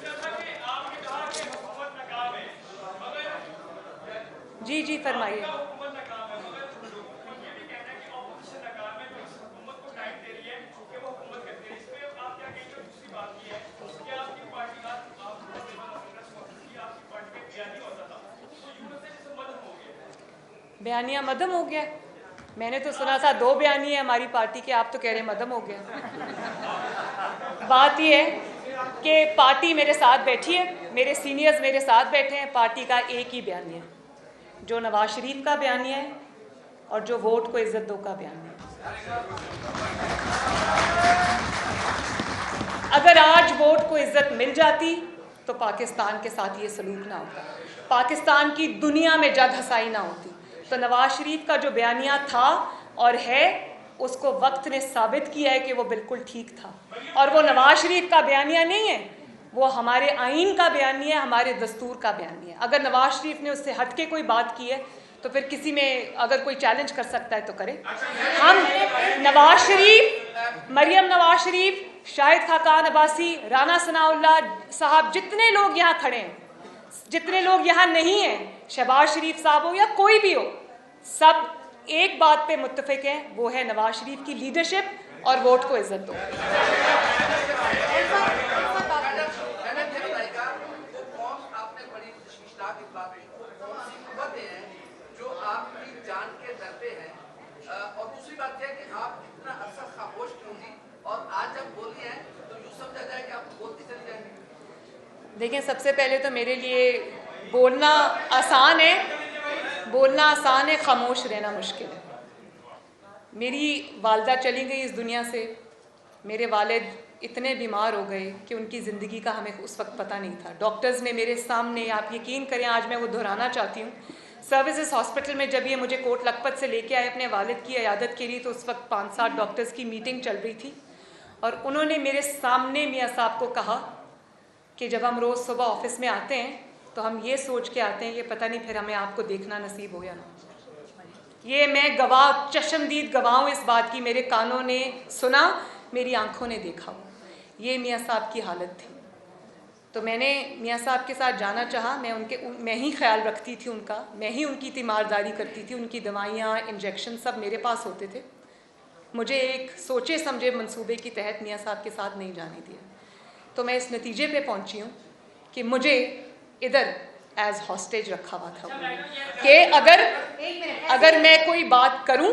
Speaker 1: जी फरमाइए। बयानिया मदम हो गया? मैंने तो सुना था 2 बयानी है हमारी पार्टी के, आप तो कह रहे मदम हो गया। बात यह है कि पार्टी मेरे साथ बैठी है, मेरे सीनियर्स मेरे साथ बैठे हैं, पार्टी का एक ही बयानी है जो नवाज शरीफ का बयानी है और जो वोट को इज्जत दो का बयानी है। अगर आज वोट को इज्जत मिल जाती तो पाकिस्तान के साथ ये सलूक ना होता, पाकिस्तान की दुनिया में जग हसाई ना होती। तो नवाज शरीफ का जो बयानिया था और है, उसको वक्त ने साबित किया है कि वो बिल्कुल ठीक था। और वो नवाज शरीफ का बयानिया नहीं है, वो हमारे आइन का बयानिया है, हमारे दस्तूर का बयानिया है। अगर नवाज शरीफ ने उससे हट के कोई बात की है तो फिर किसी में अगर कोई चैलेंज कर सकता है तो करे। हम नवाज शरीफ, मरियम नवाज शरीफ, शाहिद खाकान अब्बासी, राना सनाउल्लाह साहब, जितने लोग यहाँ खड़े हैं, जितने लोग यहाँ नहीं हैं, शहबाज शरीफ साहब हो या कोई भी हो, सब एक बात पे मुत्तफिक हैं, वो है नवाज शरीफ की लीडरशिप और वोट को इज्जत दो।
Speaker 4: और दूसरी बात यह कि आप इतना अरसा खामोश क्यों थी और आज जब बोली है तो यूँ समझा जाए कि आप बोलती चली जाएंगी?
Speaker 1: देखें, सबसे पहले तो मेरे लिए बोलना आसान है, खामोश रहना मुश्किल है। मेरी वालदा चली गई इस दुनिया से, मेरे वालिद इतने बीमार हो गए कि उनकी ज़िंदगी का हमें उस वक्त पता नहीं था। डॉक्टर्स ने मेरे सामने, आप यकीन करें, आज मैं वो दोहराना चाहती हूँ, सर्विसेज हॉस्पिटल में जब ये मुझे कोट लखपत से लेके आए अपने वालिद की अयादत के लिए, तो उस वक्त 5-7 डॉक्टर्स की मीटिंग चल रही थी और उन्होंने मेरे सामने मियाँ साहब को कहा कि जब हम रोज़ सुबह ऑफिस में आते हैं तो हम ये सोच के आते हैं कि पता नहीं फिर हमें आपको देखना नसीब हो या ना। ये मैं गवाह, चश्मदीद गवाह हूँ इस बात की, मेरे कानों ने सुना, मेरी आंखों ने देखा। ये मियाँ साहब की हालत थी। तो मैंने मियाँ साहब के साथ जाना चाहा। मैं ही ख्याल रखती थी उनका, मैं ही उनकी तीमारदारी करती थी, उनकी दवाइयाँ, इंजेक्शन सब मेरे पास होते थे। मुझे एक सोचे समझे मंसूबे के तहत मियाँ साहब के साथ नहीं जाने दिया। तो मैं इस नतीजे पे पहुंची हूँ कि मुझे इधर एज हॉस्टेज रखा हुआ था कि अगर मैं कोई बात करूं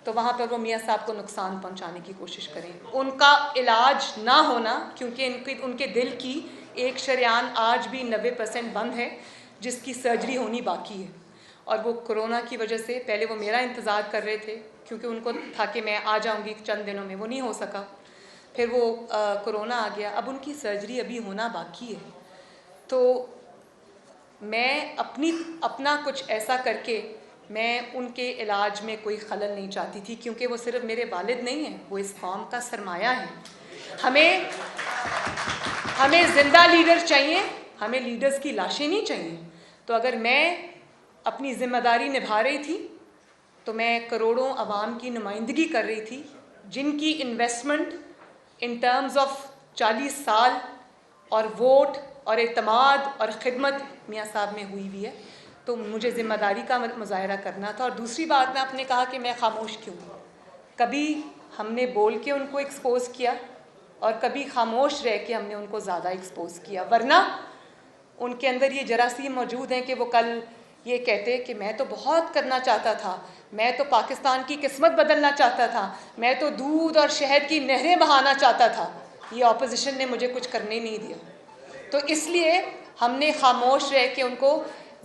Speaker 1: तो वहाँ पर वो मियाँ साहब को नुकसान पहुंचाने की कोशिश करें। उनका इलाज ना होना, क्योंकि उनके दिल की एक शरेआन आज भी 90% बंद है, जिसकी सर्जरी होनी बाकी है, और वो कोरोना की वजह से पहले वो मेरा इंतज़ार कर रहे थे क्योंकि उनको था कि मैं आ जाऊंगी चंद दिनों में, वो नहीं हो सका। फिर वो कोरोना आ गया, अब उनकी सर्जरी अभी होना बाकी है। तो मैं अपना कुछ ऐसा करके मैं उनके इलाज में कोई खलल नहीं चाहती थी, क्योंकि वो सिर्फ मेरे वालिद नहीं हैं, वो इस कौम का सरमाया है। हमें ज़िंदा लीडर चाहिए, हमें लीडर्स की लाशें नहीं चाहिए। तो अगर मैं अपनी ज़िम्मेदारी निभा रही थी तो मैं करोड़ों अवाम की नुमाइंदगी कर रही थी, जिनकी इन्वेस्टमेंट इन टर्म्स ऑफ 40 साल और वोट और एतमाद और ख़िदमत मियाँ साहब में हुई है। तो मुझे ज़िम्मेदारी का मुजाहरा करना था। और दूसरी बात, मैं आपने कहा कि मैं खामोश क्यों, कभी हमने बोल के उनको एक्सपोज़ किया और कभी खामोश रह के हमने उनको ज़्यादा एक्सपोज़ किया, वरना उनके अंदर ये जरासीम मौजूद हैं कि वो कल ये कहते कि मैं तो बहुत करना चाहता था, मैं तो पाकिस्तान की किस्मत बदलना चाहता था, मैं तो दूध और शहद की नहरें बहाना चाहता था, ये ऑपोजिशन ने मुझे कुछ करने नहीं दिया। तो इसलिए हमने खामोश रह के उनको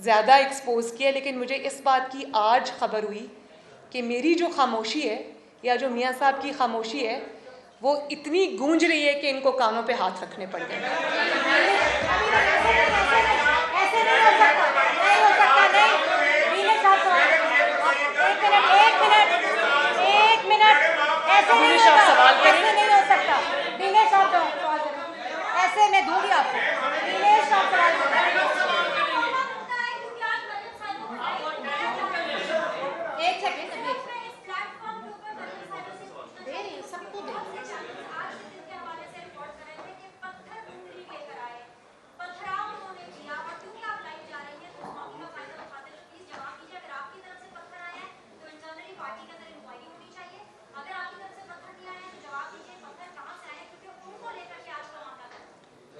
Speaker 1: ज़्यादा एक्सपोज़ किया। लेकिन मुझे इस बात की आज ख़बर हुई कि मेरी जो खामोशी है या जो मियाँ साहब की खामोशी है वो इतनी गूंज रही है कि इनको कानों पे हाथ रखने पड़ गए।
Speaker 3: ऐसे नहीं हो सकता, नहीं हो सकता, नहीं। वीनेश साहब एक मिनट, ऐसे नहीं
Speaker 1: वीनेश साहब सवाल
Speaker 3: होता,
Speaker 1: करें।
Speaker 3: ऐसे नहीं हो सकता। वीनेश साहब सवाल करें, ऐसे मैं दूंगी आपको। वीनेश साहब सवाल करें, एक सेकंड दे रही हूँ, सबको दे रही हूँ।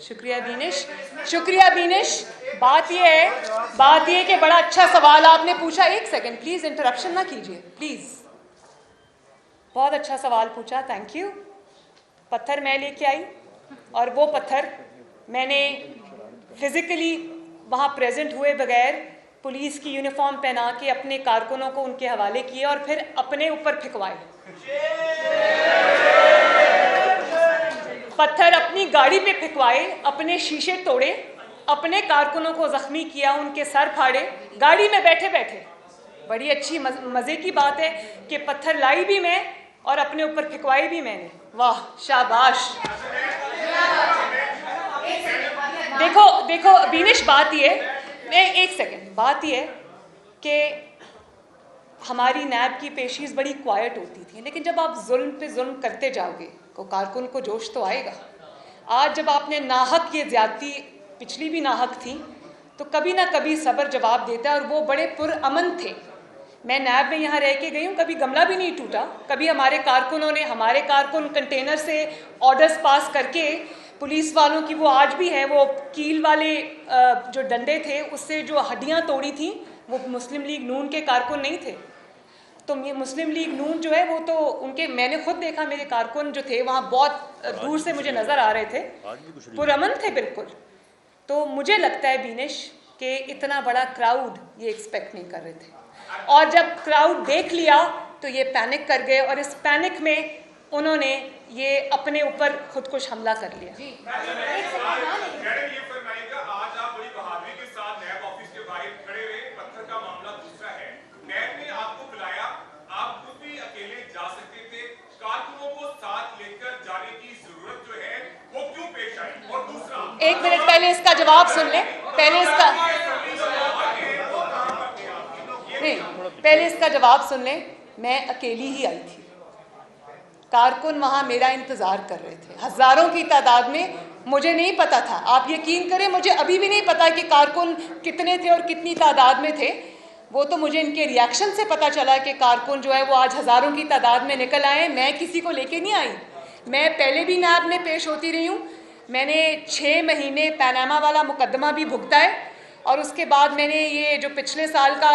Speaker 1: शुक्रिया बीनिश, शुक्रिया बीनिश। बात ये है कि बड़ा अच्छा सवाल आपने पूछा। एक सेकंड प्लीज़, इंटरप्शन ना कीजिए प्लीज़। बहुत अच्छा सवाल पूछा, थैंक यू। पत्थर मैं लेके आई और वो पत्थर मैंने फिज़िकली वहाँ प्रेजेंट हुए बगैर पुलिस की यूनिफॉर्म पहना के अपने कारकुनों को उनके हवाले किए और फिर अपने ऊपर फिकवाए। पत्थर अपनी गाड़ी पे फिकवाए, अपने शीशे तोड़े, अपने कारकुनों को ज़ख्मी किया, उनके सर फाड़े गाड़ी में बैठे बैठे। बड़ी अच्छी मज़े की बात है कि पत्थर लाई भी मैं और अपने ऊपर फिकवाए भी मैंने। वाह, शाबाश। देखो बीनिश, बात ये मैं एक सेकंड, बात ये कि हमारी नैब की पेशीज़ बड़ी क्वाइट होती थी, लेकिन जब आप जुल्म पे जुल्म करते जाओगे तो कारकुन को जोश तो आएगा। आज जब आपने नाहक ये ज़्यादती, पिछली भी नाहक थी, तो कभी ना कभी सब्र जवाब देता है। और वो बड़े पुरअमन थे। मैं नैब में यहाँ रह के गई हूँ, कभी गमला भी नहीं टूटा। कभी हमारे कारकुन कंटेनर से ऑर्डर्स पास करके पुलिस वालों की, वो आज भी है, वो कील वाले जो डंडे थे उससे जो हड्डियाँ तोड़ी थी, वो मुस्लिम लीग नून के कारकुन नहीं थे। तो मुस्लिम लीग नून जो है वो तो उनके, मैंने खुद देखा, मेरे कारकुन जो थे वहाँ बहुत दूर से मुझे नज़र आ रहे थे, पुरअमन थे बिल्कुल। तो मुझे लगता है बीनिश कि इतना बड़ा क्राउड ये एक्सपेक्ट नहीं कर रहे थे, और जब क्राउड देख लिया तो ये पैनिक कर गए और इस पैनिक में उन्होंने ये अपने ऊपर खुदकुश हमला कर लिया। एक मिनट, पहले इसका जवाब सुन ले, पहले इसका जवाब सुन ले। मैं अकेली ही आई थी, कारकुन वहाँ मेरा इंतज़ार कर रहे थे हज़ारों की तादाद में। मुझे नहीं पता था, आप यकीन करें, मुझे अभी भी नहीं पता कि कारकुन कितने थे और कितनी तादाद में थे। वो तो मुझे इनके रिएक्शन से पता चला कि कारकुन जो है वो आज हज़ारों की तादाद में निकल आए। मैं किसी को लेके नहीं आई, मैं पहले भी नैब में पेश होती रही हूँ। मैंने 6 महीने पनामा वाला मुकदमा भी भुगता है और उसके बाद मैंने ये जो पिछले साल का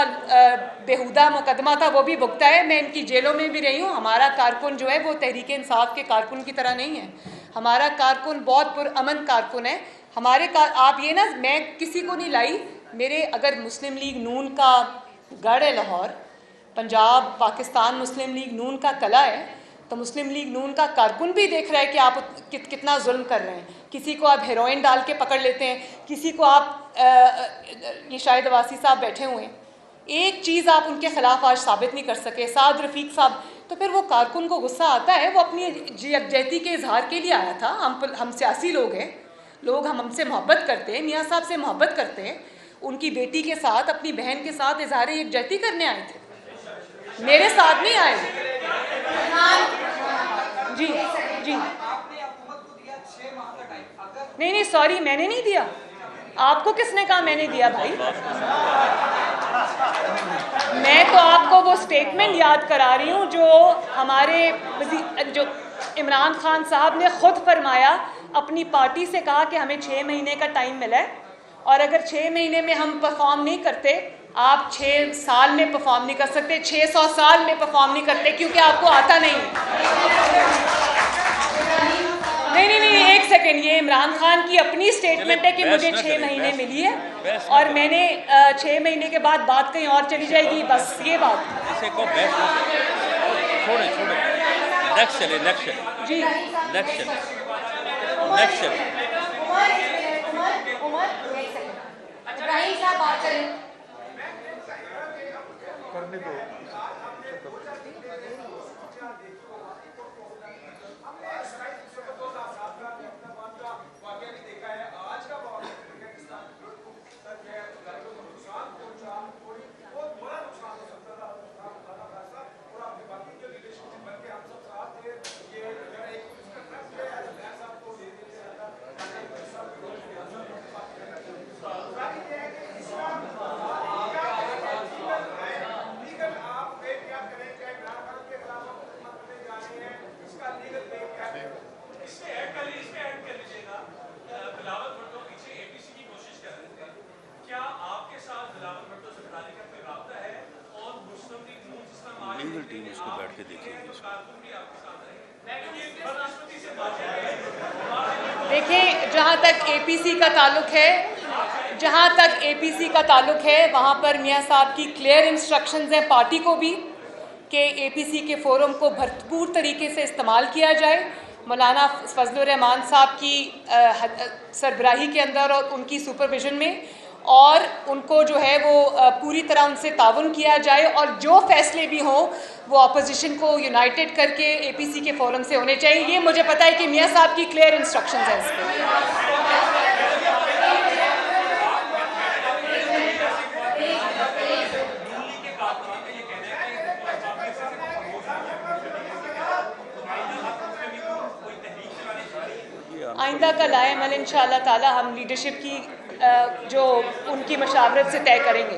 Speaker 1: बेहुदा मुकदमा था वो भी भुगता है। मैं इनकी जेलों में भी रही हूँ। हमारा कारकुन जो है वो तहरीक इंसाफ के कारकुन की तरह नहीं है। हमारा कारकुन बहुत पुरअमन कारकुन है। आप ये ना, मैं किसी को नहीं लाई। मेरे अगर मुस्लिम लीग नून का गढ़ है लाहौर, पंजाब पाकिस्तान मुस्लिम लीग नून का कला है, तो मुस्लिम लीग नून का कारकुन भी देख रहा है कि आप कितना जुल्म कर रहे हैं। किसी को आप हेरोइन डाल के पकड़ लेते हैं, किसी को आप ये शाहिद अब्बासी साहब बैठे हुए हैं, एक चीज़ आप उनके खिलाफ आज साबित नहीं कर सके, साद रफ़ीक साहब, तो फिर वो कारकुन को गुस्सा आता है। वो अपनी यकजहती के इजहार के लिए आया था। हम सियासी लोग हैं, लोग हमसे मोहब्बत करते हैं, मियाँ साहब से मोहब्बत करते हैं, उनकी बेटी के साथ, अपनी बहन के साथ इजहार यकजहती करने आए थे, मेरे साथ नहीं आए। जी जी, नहीं सॉरी, मैंने नहीं दिया। आपको किसने कहा मैंने दिया भाई? मैं तो आपको वो स्टेटमेंट याद करा रही हूँ जो हमारे जो इमरान खान साहब ने खुद फरमाया, अपनी पार्टी से कहा कि हमें 6 महीने का टाइम मिला है, और अगर 6 महीने में हम परफॉर्म नहीं करते, आप 6 साल में परफॉर्म नहीं कर सकते, 600 साल में परफॉर्म नहीं करते, क्योंकि आपको आता नहीं। नहीं, एक सेकेंड, ये इमरान खान की अपनी स्टेटमेंट है कि मुझे 6 महीने मिली है और मैंने 6 महीने के बाद बात कहीं और चली जाएगी, बस ये बात।
Speaker 2: छोड़े नेक्स्ट चले
Speaker 1: जी
Speaker 2: नेक्स्ट चले।
Speaker 3: उमर एक सेकंड, इब्राहिम साहब बात करें।
Speaker 2: करने दो। लीगल टीम इसको बैठ के देखेगी इसको।
Speaker 1: देखें, जहाँ तक एपीसी का ताल्लुक है, वहाँ पर मियाँ साहब की क्लियर इंस्ट्रक्शंस हैं पार्टी को भी कि एपीसी के फोरम को भरपूर तरीके से इस्तेमाल किया जाए। मौलाना फजलुर रहमान साहब की सरबराही के अंदर और उनकी सुपरविजन में, और उनको जो है वो पूरी तरह उनसे ताउन किया जाए, और जो फैसले भी हों वो अपोजिशन को यूनाइटेड करके एपीसी के फोरम से होने चाहिए। ये मुझे पता है कि मियाँ साहब की क्लियर इंस्ट्रक्शंस हैं इस पर। आइंदा का लाएमल इंशाअल्लाह ताला हम लीडरशिप की जो उनकी मशावरत से तय करेंगे।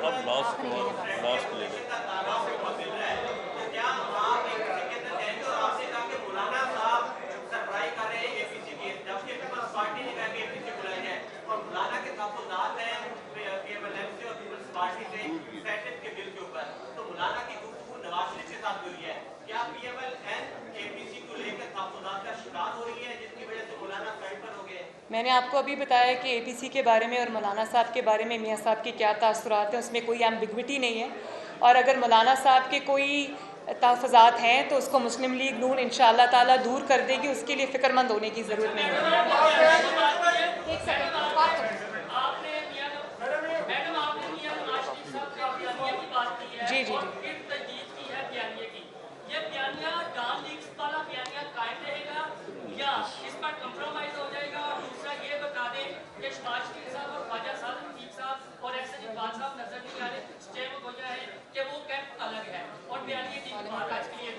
Speaker 2: अब लास्ट ले लो।
Speaker 1: मैंने आपको अभी बताया कि एपीसी के बारे में और मौलाना साहब के बारे में मियाँ साहब के क्या तासुरात हैं, उसमें कोई एम्बिग्विटी नहीं है, और अगर मौलाना साहब के कोई तहफ़्फ़ुज़ात हैं तो उसको मुस्लिम लीग नून इंशाअल्लाह ताला दूर कर देगी, उसके लिए फ़िक्रमंद होने की ज़रूरत नहीं है। जी जी जी,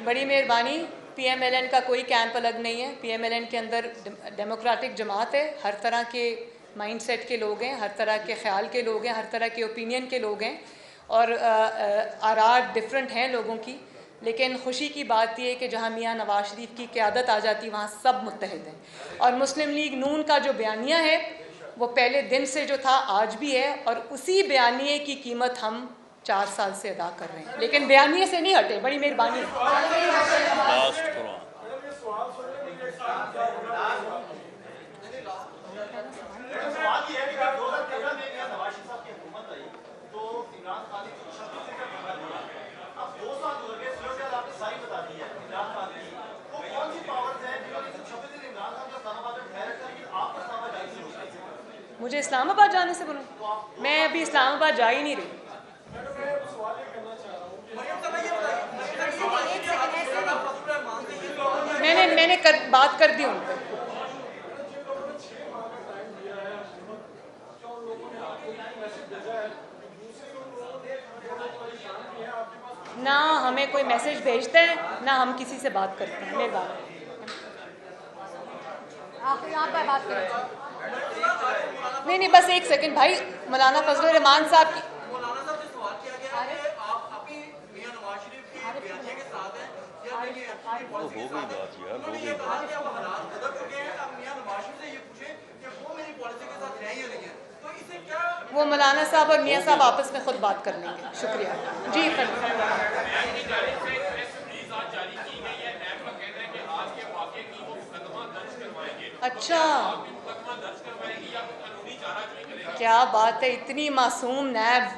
Speaker 1: बड़ी मेहरबानी। पीएमएलएन का कोई कैंप अलग नहीं है। पीएमएलएन के अंदर डेमोक्रेटिक जमात है, हर तरह के माइंडसेट के लोग हैं, हर तरह के ख्याल के लोग हैं, हर तरह के ओपिनियन के लोग हैं, और आरात डिफरेंट हैं लोगों की, लेकिन खुशी की बात यह है कि जहाँ मियाँ नवाज शरीफ की क़यादत आ जाती वहाँ सब मुत्तहिद हैं। और मुस्लिम लीग नून का जो बयानिया है वो पहले दिन से जो था आज भी है, और उसी बयानिए की कीमत हम 4 साल से अदा कर रहे हैं, लेकिन बयानिए से नहीं हटे। बड़ी मेहरबानी।
Speaker 5: सवाल ये है कि जब 2013 में यहाँ नवाज शरीफ साहब की हुकूमत आई तो इमरान खान ने 36 सीटें फंसा दिया। अब 2 साल गुजर गए, सूरत आपने सारी बता दी है इमरान खान की। वो कौन सी पावर्स हैं जिन्होंने 36 दिन इमरान खान को इस्लामाबाद में ठहर रखा, लेकिन आप इस्लामाबाद जाए नहीं हो?
Speaker 1: मुझे इस्लामाबाद जाने से बोलो? मैं अभी इस्लामाबाद जा ही नहीं रही। मैंने बात कर दी उन पर। ना हमें कोई मैसेज भेजते हैं ना हम किसी से बात करते हैं। मेहरबान।
Speaker 3: आप यहाँ पर बात करें।
Speaker 1: नहीं बस एक सेकंड भाई। मौलाना फजलुर रहमान साहब की
Speaker 6: मौलाना साहब से सवाल किया गया है कि आप अभी मियां नवाज शरीफ की बयानिया के साथ हैं या नहीं है?
Speaker 2: हो गई बात यार, हो
Speaker 6: उन्होंने
Speaker 2: गई
Speaker 6: ये
Speaker 2: बात।
Speaker 6: कहा कि अब हालात बदल चुके हैं, अब मियां नवाज शरीफ से ये पूछें कि वो मेरी पॉलिसी के साथ हैं या नहीं है। तो इसे क्या
Speaker 1: वो मौलाना साहब और मियां साहब आपस में खुद बात कर लेंगे। शुक्रिया जी। अच्छा क्या बात है। इतनी मासूम नैब,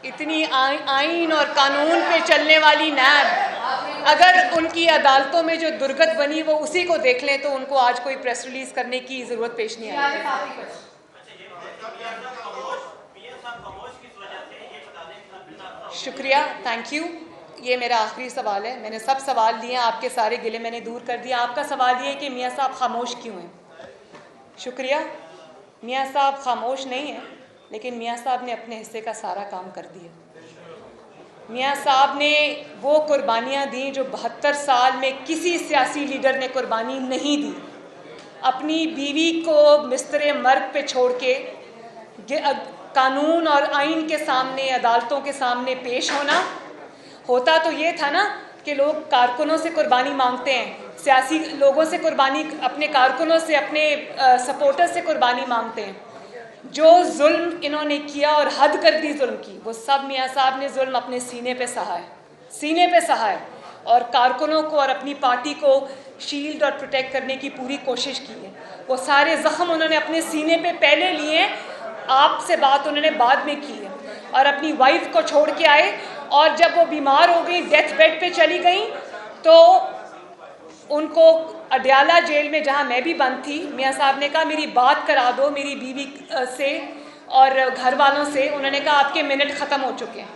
Speaker 1: इतनी आइन और कानून पे चलने वाली नैब, अगर उनकी अदालतों में जो दुर्गत बनी वो उसी को देख लें तो उनको आज कोई प्रेस रिलीज करने की ज़रूरत पेश नहीं आई। शुक्रिया, थैंक यू। ये मेरा आखिरी सवाल है। मैंने सब सवाल लिए, आपके सारे गिले मैंने दूर कर दिया। आपका सवाल ये है कि मियाँ साहब खामोश क्यों हैं। शुक्रिया। मियाँ साहब खामोश नहीं हैं, लेकिन मियाँ साहब ने अपने हिस्से का सारा काम कर दिया। मियाँ साहब ने वो कुर्बानियाँ दी जो 72 साल में किसी सियासी लीडर ने कुर्बानी नहीं दी। अपनी बीवी को बिस्तरे मर्ग पे छोड़ के कानून और आइन के सामने, अदालतों के सामने पेश होता तो ये था ना कि लोग कारकुनों से कुर्बानी मांगते हैं, सियासी लोगों से कुर्बानी, अपने कारकुनों से, अपने सपोर्टर्स से कुर्बानी मांगते हैं। जो जुल्म इन्होंने किया और हद कर दी जुल्म की, वो सब मियाँ साहब ने जुल्म अपने सीने पे सहा है, सीने पे सहा है। और कारकुनों को और अपनी पार्टी को शील्ड और प्रोटेक्ट करने की पूरी कोशिश की है। वो सारे ज़ख्म उन्होंने अपने सीने पे पहले लिए, आपसे बात उन्होंने बाद में की है। और अपनी वाइफ को छोड़ के आए, और जब वो बीमार हो गई, डेथ बेड पे चली गई, तो उनको अडयाला जेल में, जहाँ मैं भी बंद थी, मियाँ साहब ने कहा मेरी बात करा दो मेरी बीवी से और घर वालों से। उन्होंने कहा आपके मिनट ख़त्म हो चुके हैं।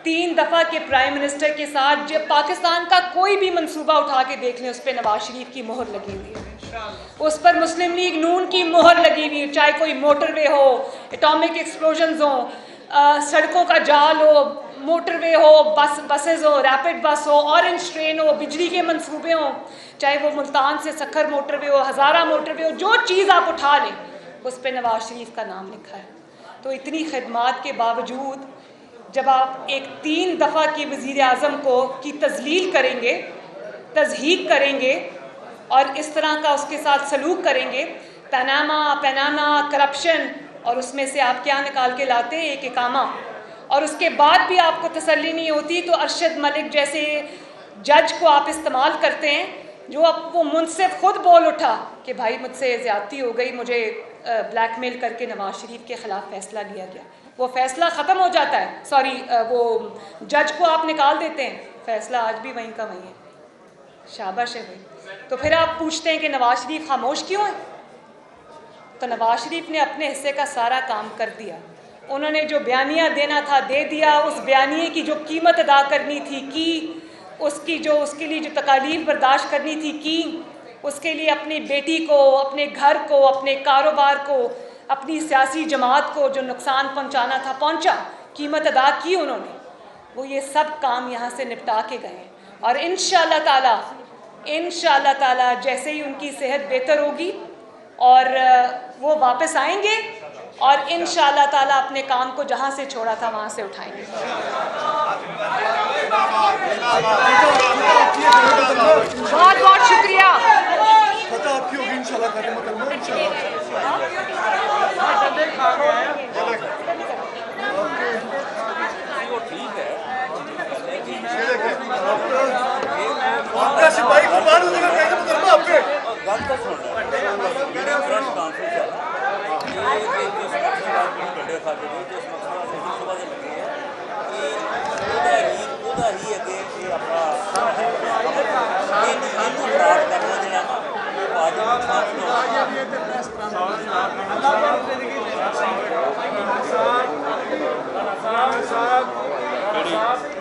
Speaker 1: 3 दफ़ा के प्राइम मिनिस्टर के साथ जब पाकिस्तान का कोई भी मंसूबा उठा के देख लें, उस पर नवाज शरीफ की मोहर लगी हुई है, उस पर मुस्लिम लीग नून की मोहर लगी हुई है। चाहे कोई मोटरवे हो, एटॉमिक एक्सप्लोजन्स हो, सड़कों का जाल हो, मोटरवे हो, बसेज हो, रैपिड बस हो, ऑरेंज ट्रेन हो, बिजली के मंसूबे हों, चाहे वो मुल्तान से सखर मोटरवे हो, हज़ारा मोटरवे हो, जो चीज़ आप उठा लें उस पर नवाज शरीफ का नाम लिखा है। तो इतनी खिदमात के बावजूद जब आप एक 3 दफ़ा की वज़ीर आज़म की तज़लील करेंगे, तज़हीक करेंगे और इस तरह का उसके साथ सलूक करेंगे, पैनामा करप्शन, और उसमें से आप क्या निकाल के लाते हैं, एक इकामा, और उसके बाद भी आपको तसल्ली नहीं होती, तो अरशद मलिक जैसे जज को आप इस्तेमाल करते हैं, जो अब वो मुनसिफ खुद बोल उठा कि भाई मुझसे ज़्यादती हो गई, मुझे ब्लैकमेल करके नवाज शरीफ के ख़िलाफ़ फ़ैसला लिया गया। वो फ़ैसला ख़त्म हो जाता है, सॉरी वो जज को आप निकाल देते हैं, फ़ैसला आज भी वहीं का वहीं है। शाबाश है भाई। तो फिर आप पूछते हैं कि नवाज शरीफ खामोश क्यों है। तो नवाज शरीफ ने अपने हिस्से का सारा काम कर दिया। उन्होंने जो बयानिया देना था दे दिया, उस बयानिए की जो कीमत अदा करनी थी की, उसके लिए जो तकालीफ बर्दाश्त करनी थी की, उसके लिए अपनी बेटी को, अपने घर को, अपने कारोबार को, अपनी सियासी जमात को जो नुकसान पहुंचाना था पहुंचा, कीमत अदा की उन्होंने। वो ये सब काम यहाँ से निपटा के गए। और इंशाअल्लाह ताला जैसे ही उनकी सेहत बेहतर होगी और वो वापस आएंगे और इंशाअल्लाह ताला अपने काम को जहाँ से छोड़ा था वहाँ से उठाएंगे। बहुत बहुत शुक्रिया।
Speaker 5: आपकी होगी इंशाल्लाह आपका सिपाही कुर्बान हो गया, आपके
Speaker 7: ਸਾਡੇ ਲਈ ਤੇ ਇਸ ਮਕਸਦ ਨਾਲ ਅਸੀਂ ਸਭਾ ਦੇ ਲੱਗੇ ਹਾਂ ਕਿ ਉਹਦਾ ਹੀ ਅੱਗੇ ਇਹ ਆਪਣਾ ਇਹਨੂੰ ਖਰਾਬ ਕਰਨਾ ਜਿਹੜਾ ਨਾ ਉਹ ਭਾਜਪਾ ਨੂੰ